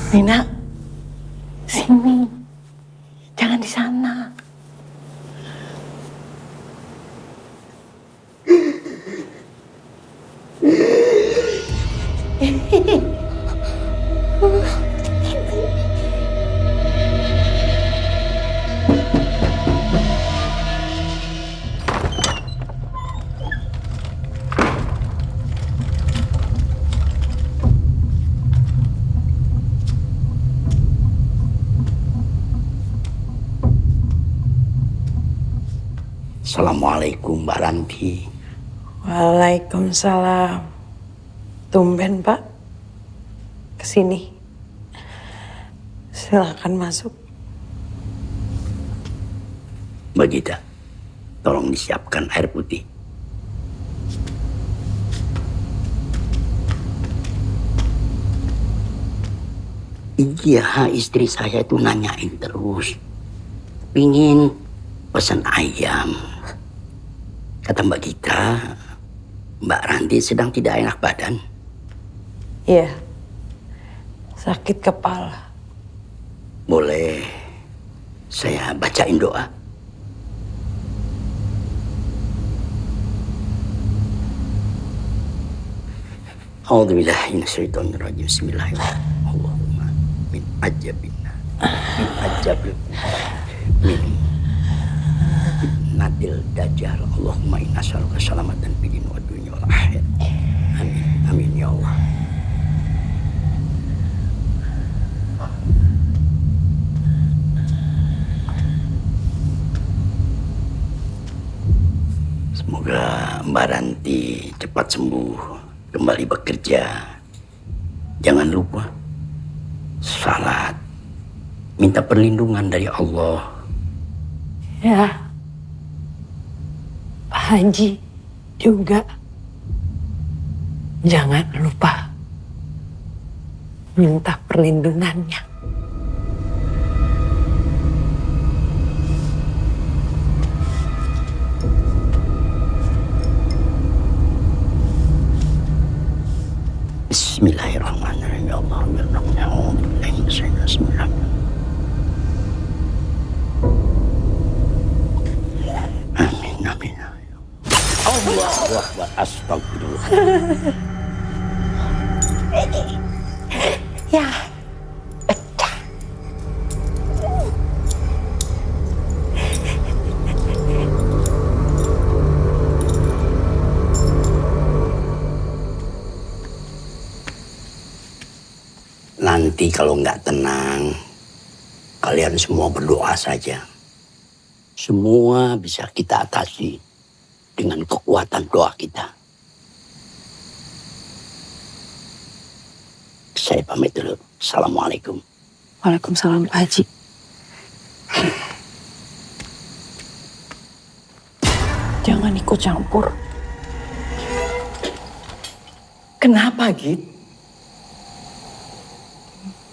Nina, sini. Jangan di sana. Assalamualaikum Mbak Ranti. Waalaikumsalam. Tumben Pak. Kesini. Silakan masuk. Mbak Gita, tolong disiapkan air putih. Iya, istri saya itu nanyain terus. Pingin pesan ayam. Kata Mbak Gita, Mbak Ranti sedang tidak enak badan. Iya. Sakit kepala. Boleh saya bacain doa? A'udzubillahi minasyaitonirrajim. Bismillahirrahmanirrahim. Allahumma min ajabina. Min ajabil. Min Nadil Dajjal. Allahumma inna as'aluka salamatan fid din wa dunya wal akhirah. Amin. Amin ya Allah. Semoga Mbak Ranti cepat sembuh, kembali bekerja. Jangan lupa salat, minta perlindungan dari Allah. Ya. Pak Haji juga. Jangan lupa minta perlindungannya. Bismillahirrahmanirrahim. Ya Allah, Bismillahirrahmanirrahim. Amin, amin. Allahu Akbar. Astagfirullah. Ya. Nanti kalau nggak tenang, kalian semua berdoa saja. Semua bisa kita atasi dengan kekuatan doa kita. Saya pamit dulu. Assalamualaikum. Waalaikumsalam Pak Haji. Jangan ikut campur. Kenapa, Git?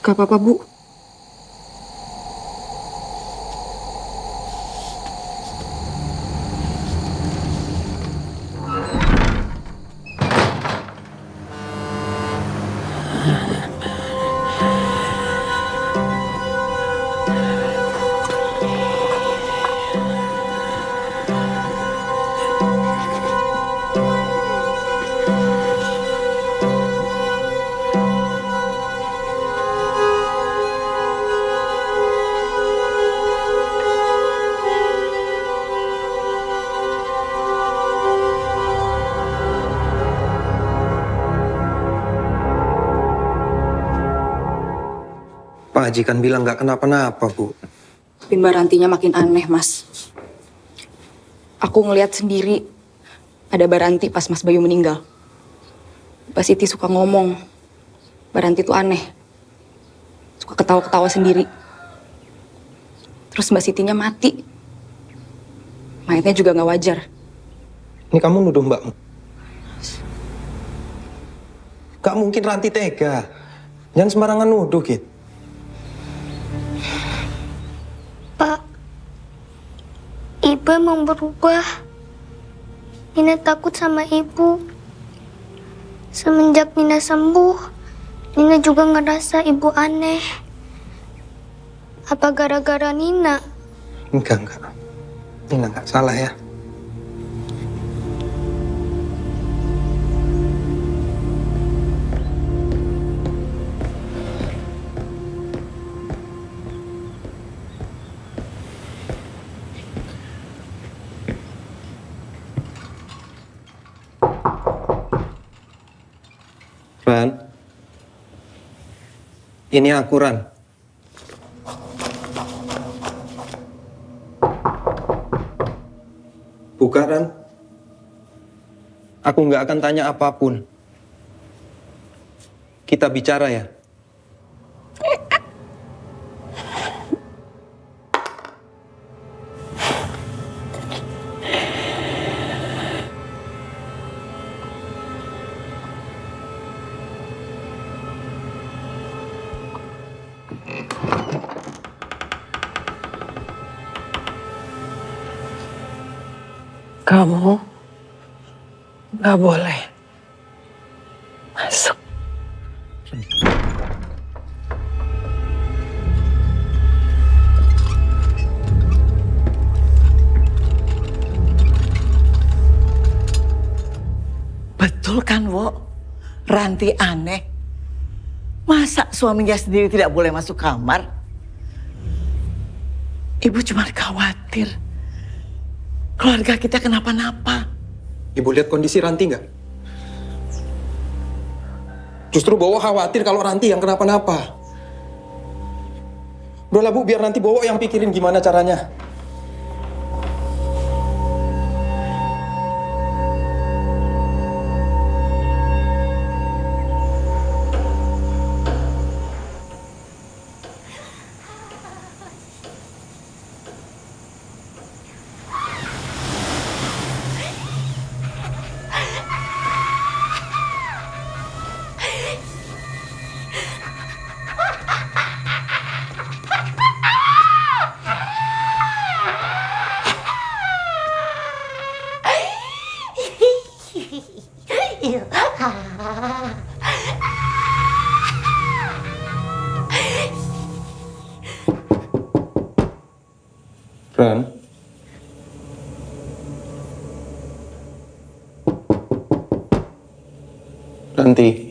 Gak apa-apa, Bu. Pak Haji kan bilang nggak kenapa-napa, Bu. Tapi Mbak Rantinya makin aneh, Mas. Aku ngeliat sendiri ada Mbak Ranti pas Mas Bayu meninggal. Mbak Siti suka ngomong, Mbak Ranti tuh aneh. Suka ketawa-ketawa sendiri. Terus Mbak Sitinya mati. Mayatnya juga nggak wajar. Ini kamu nuduh Mbakmu. Gak mungkin Ranti tega. Jangan sembarangan nuduh, Git. Pak, Ibu emang berubah. Nina takut sama Ibu. Semenjak Nina sembuh, Nina juga ngerasa Ibu aneh. Apa gara-gara Nina? Enggak. Nina nggak salah ya. Ran, ini aku, Ran. Buka, Ran. Aku nggak akan tanya apapun. Kita bicara ya. Kamu nggak boleh masuk. Betul kan, Wo? Ranti aneh. Masa suaminya sendiri tidak boleh masuk kamar? Ibu cuma khawatir keluarga kita kenapa-napa. Ibu lihat kondisi Ranti nggak? Justru Bowo khawatir kalau Ranti yang kenapa-napa. Udahlah Bu, biar nanti Bowo yang pikirin gimana caranya. Ran. Ranti.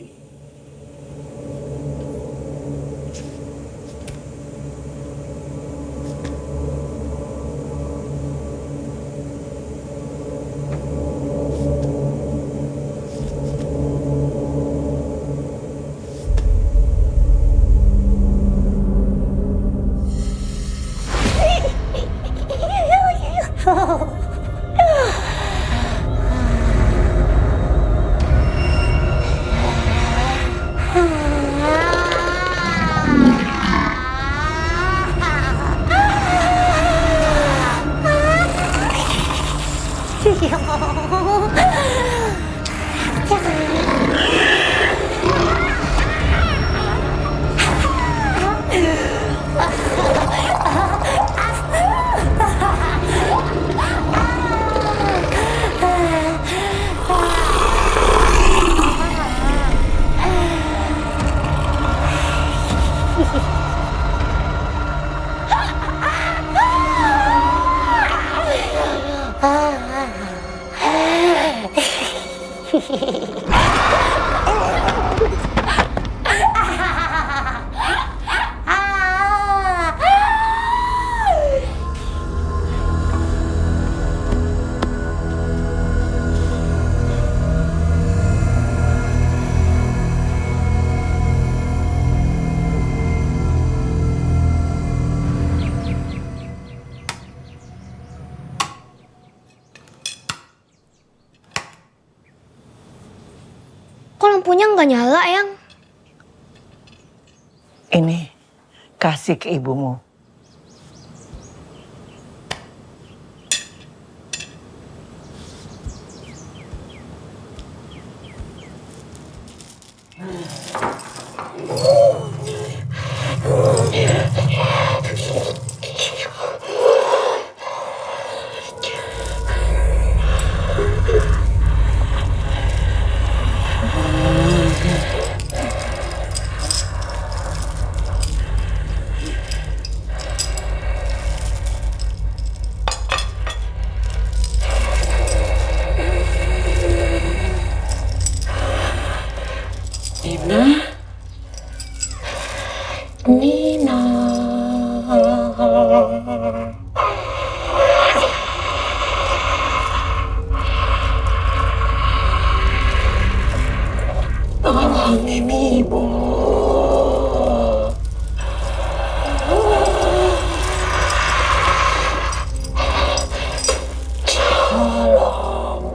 Kok lampunya nggak nyala, Yang? Ini kasih ke ibumu. Nina. Nina. Tolongin ibu. Tolong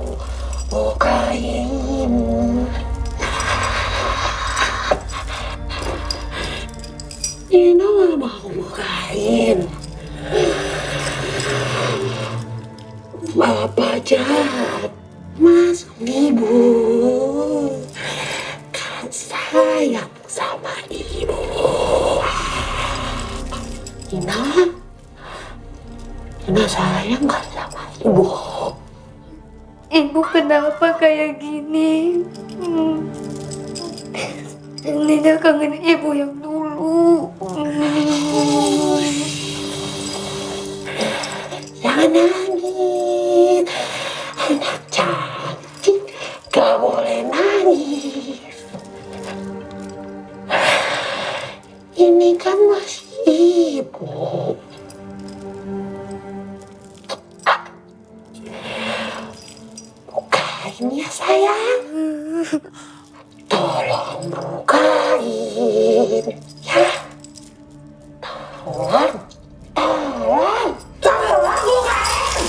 bukain. Nina gak mau bukain. Bapak jahat, Mas Ibu kan sayang sama ibu. Nina sayang kan sama ibu. Ibu kenapa kayak gini? Nina kangen ibu yang dulu. Jangan nangis, anak cantik, gak boleh nangis. Ini kan masih ibu. Bukain ya sayang. Tolong bukain ya. Tolong, tolong, tolong bukain.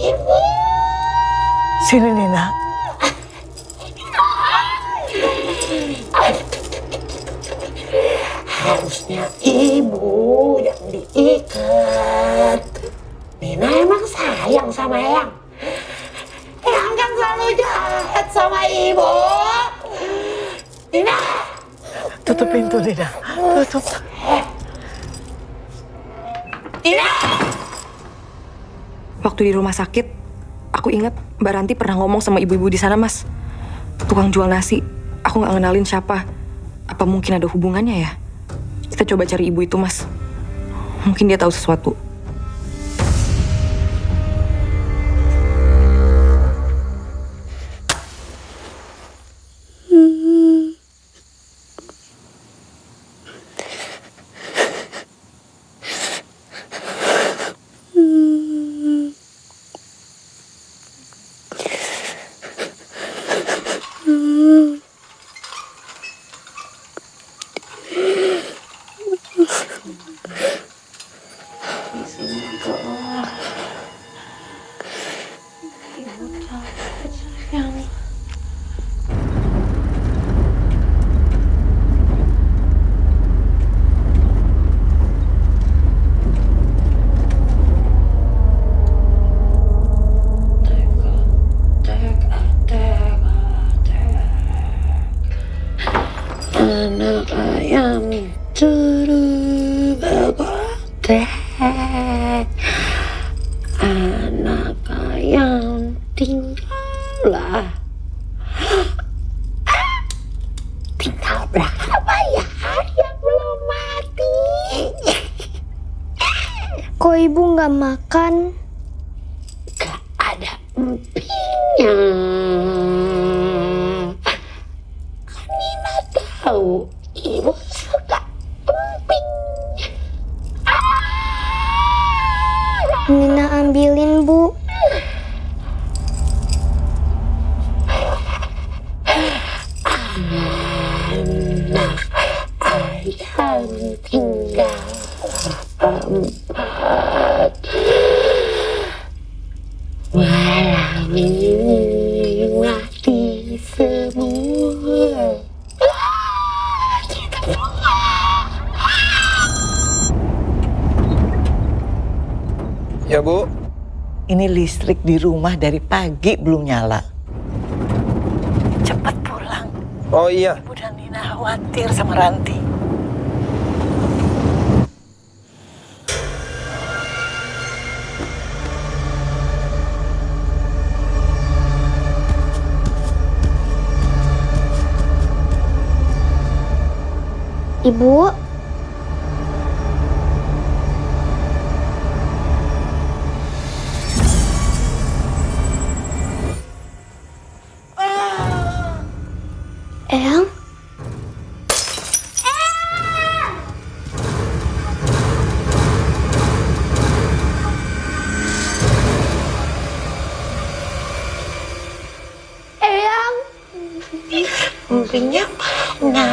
Ibu. Sini Nina. Harusnya ibu yang diikat. Nina emang sayang sama Eyang. Eyang kan selalu jahat sama ibu. Nina. Tutup pintu Nina. Tutup. Nina. Waktu di rumah sakit, aku ingat Mbak Ranti pernah ngomong sama ibu-ibu di sana, Mas. Tukang jual nasi. Aku nggak ngenalin siapa. Apa mungkin ada hubungannya ya? Kita coba cari ibu itu, Mas. Mungkin dia tahu sesuatu. Anak ayam terbebek, anak ayam tinggallah. Tinggal berapa ya yang belum mati? Kok ibu nggak makan? Gak ada empingnya. Kan Nina tahu ibu suka emping. Nina ambilin, Bu. Anak ayam tinggal empat. Malam ini mati semua. Ya Bu. Ini listrik di rumah dari pagi belum nyala. Cepat pulang. Oh iya. Ibu dan Nina khawatir sama Ranti. Ibu, Eyang? istrinya mana?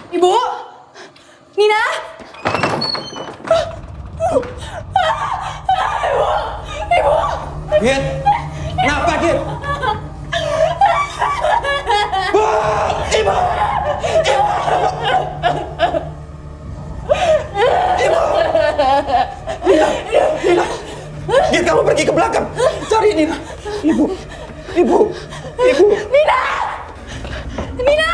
Ibu? Nina? Ibu! Git, kenapa Git? Ibu! Nina! Git, kamu pergi ke belakang. Cari Nina. Ibu. Nina! Nina!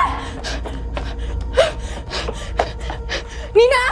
Nina!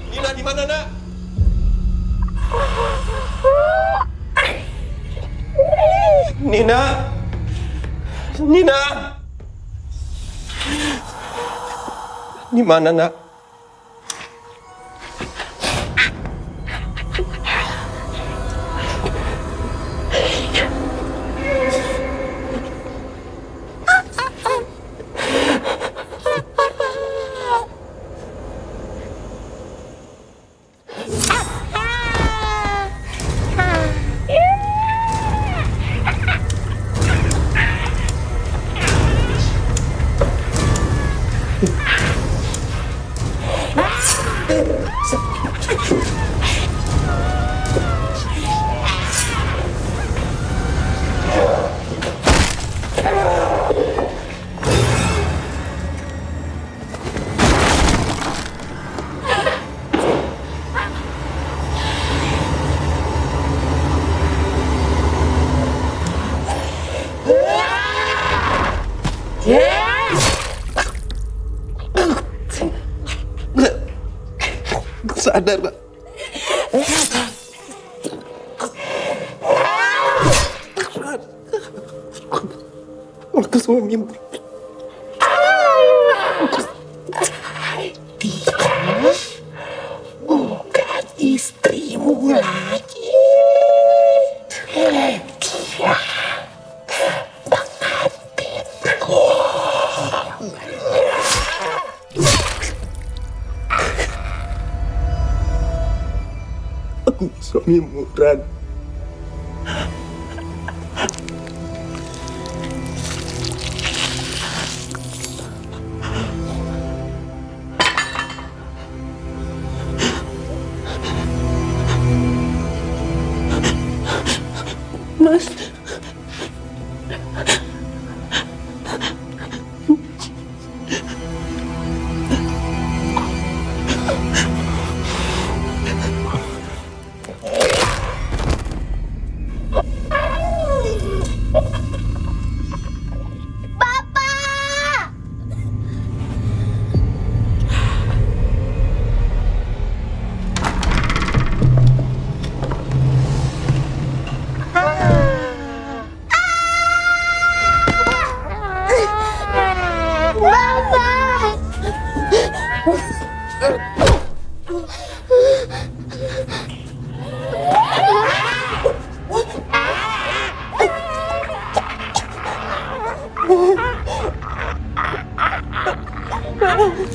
Nina di mana, Nak? Nina. Di mana, Nak? Sadar, Pak. Aku suamimu. Dia bukan istrimu lagi. Dia pengantinmu. Aku suamimu, Ran. Mas.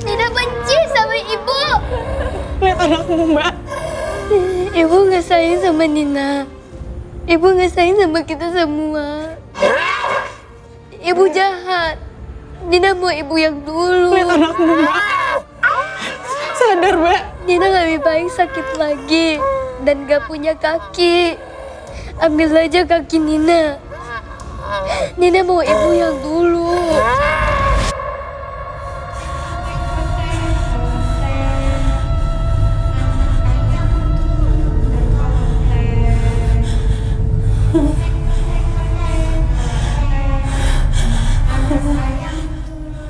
Nina benci sama ibu. Lihat anakmu, Mbak. Ibu nggak sayang sama Nina. Ibu nggak sayang sama kita semua. Ibu jahat. Nina mau ibu yang dulu. Lihat anakmu, Mbak. Sadar, Mbak. Nina lebih baik sakit lagi dan gak punya kaki. Ambil aja kaki Nina. Nina mau ibu yang dulu.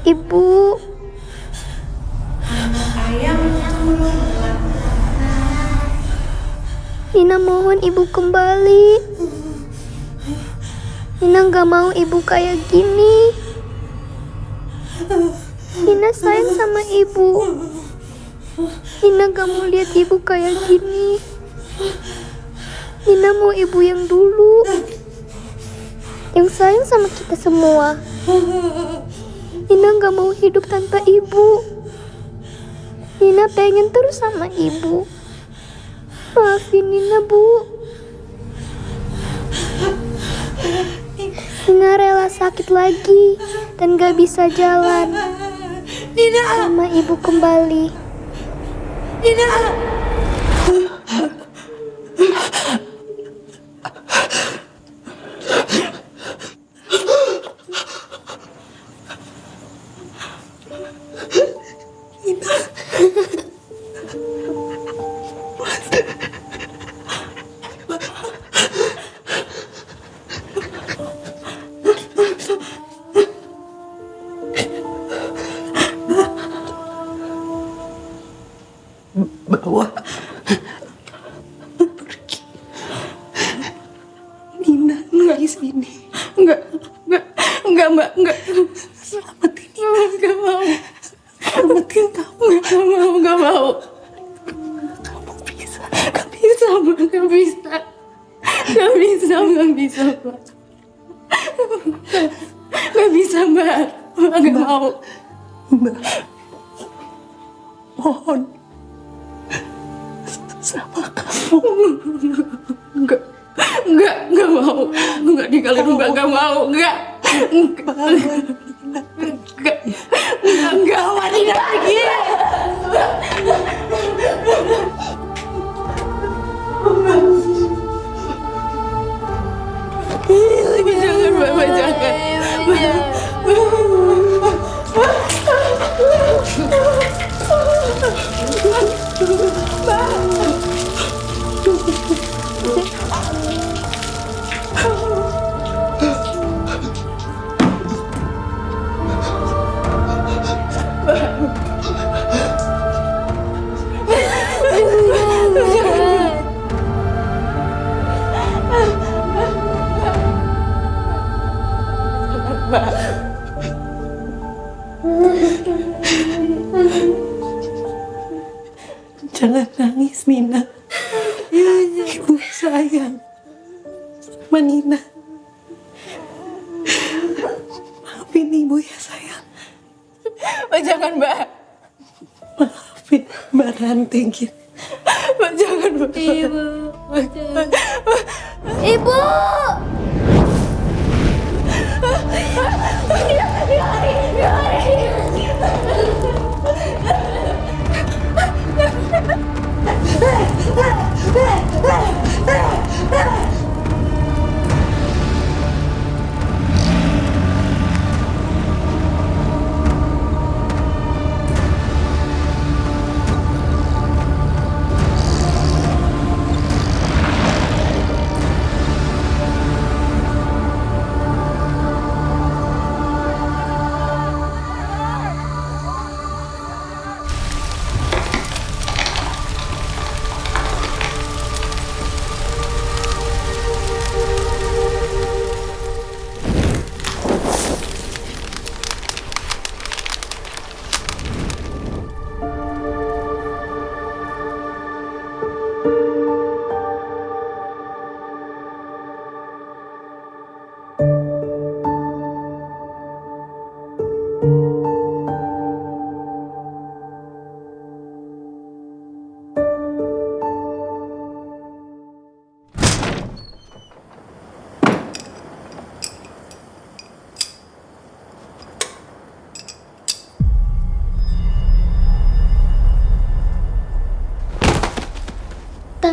Ibu. Nina mohon ibu kembali. Nina gak mau ibu kayak gini. Nina sayang sama ibu. Nina gak mau lihat ibu kayak gini. Nina mau ibu yang dulu, yang sayang sama kita semua. Nina gak mau hidup tanpa ibu. Nina pengen terus sama ibu. Maafin Nina, Bu. Nina rela sakit lagi dan gak bisa jalan. Nina, sama ibu kembali. Nina. Bawa pergi Nina di sini. Enggak, Mbak, enggak. Selamatin Nina, enggak mau. Selamatin kamu, enggak mau. Kamu bisa, Mbak, enggak bisa, Mbak. Enggak bisa, Mbak. Enggak mau. Mbak, mohon. Sama kamu. Enggak mau. Enggak ninggalin Mbak, enggak mau. Enggak. Enggak wanita lagi. Jangan, Bapak, jangan. Jangan nangis, Nina. Ibu sayang sama Nina. Maafin ibu ya, sayang. Mbak, jangan, Mbak. Maafin Mbak Ranti gitu. Mbak, jangan, Mbak. Ibu. Ibu.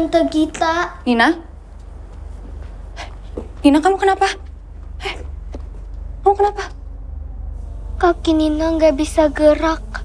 Tante Gita. Nina? Nina, kamu kenapa? Kamu kenapa? Kaki Nina nggak bisa gerak.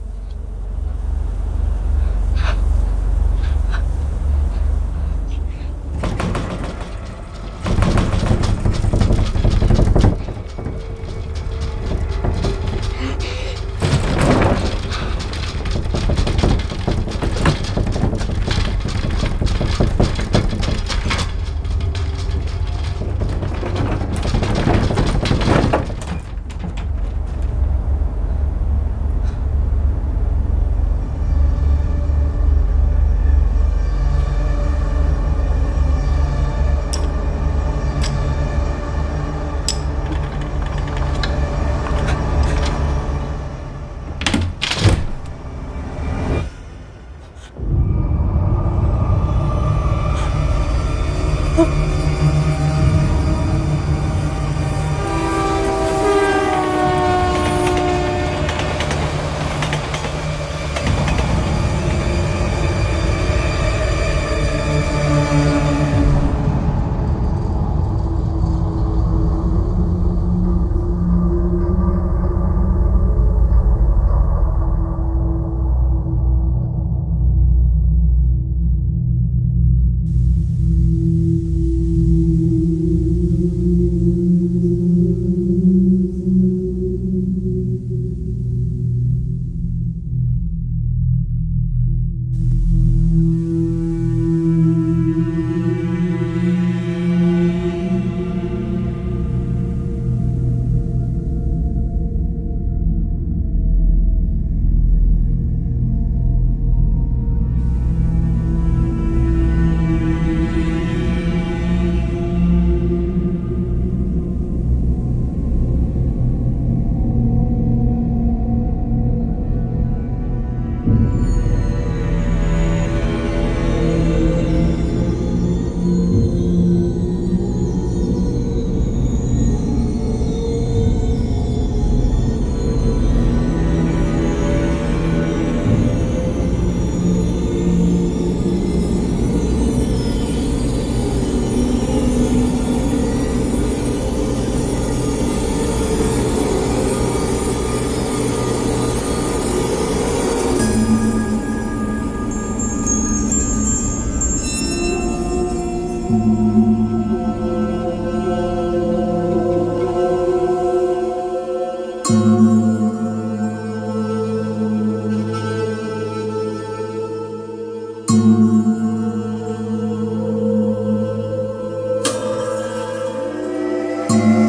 Thank you.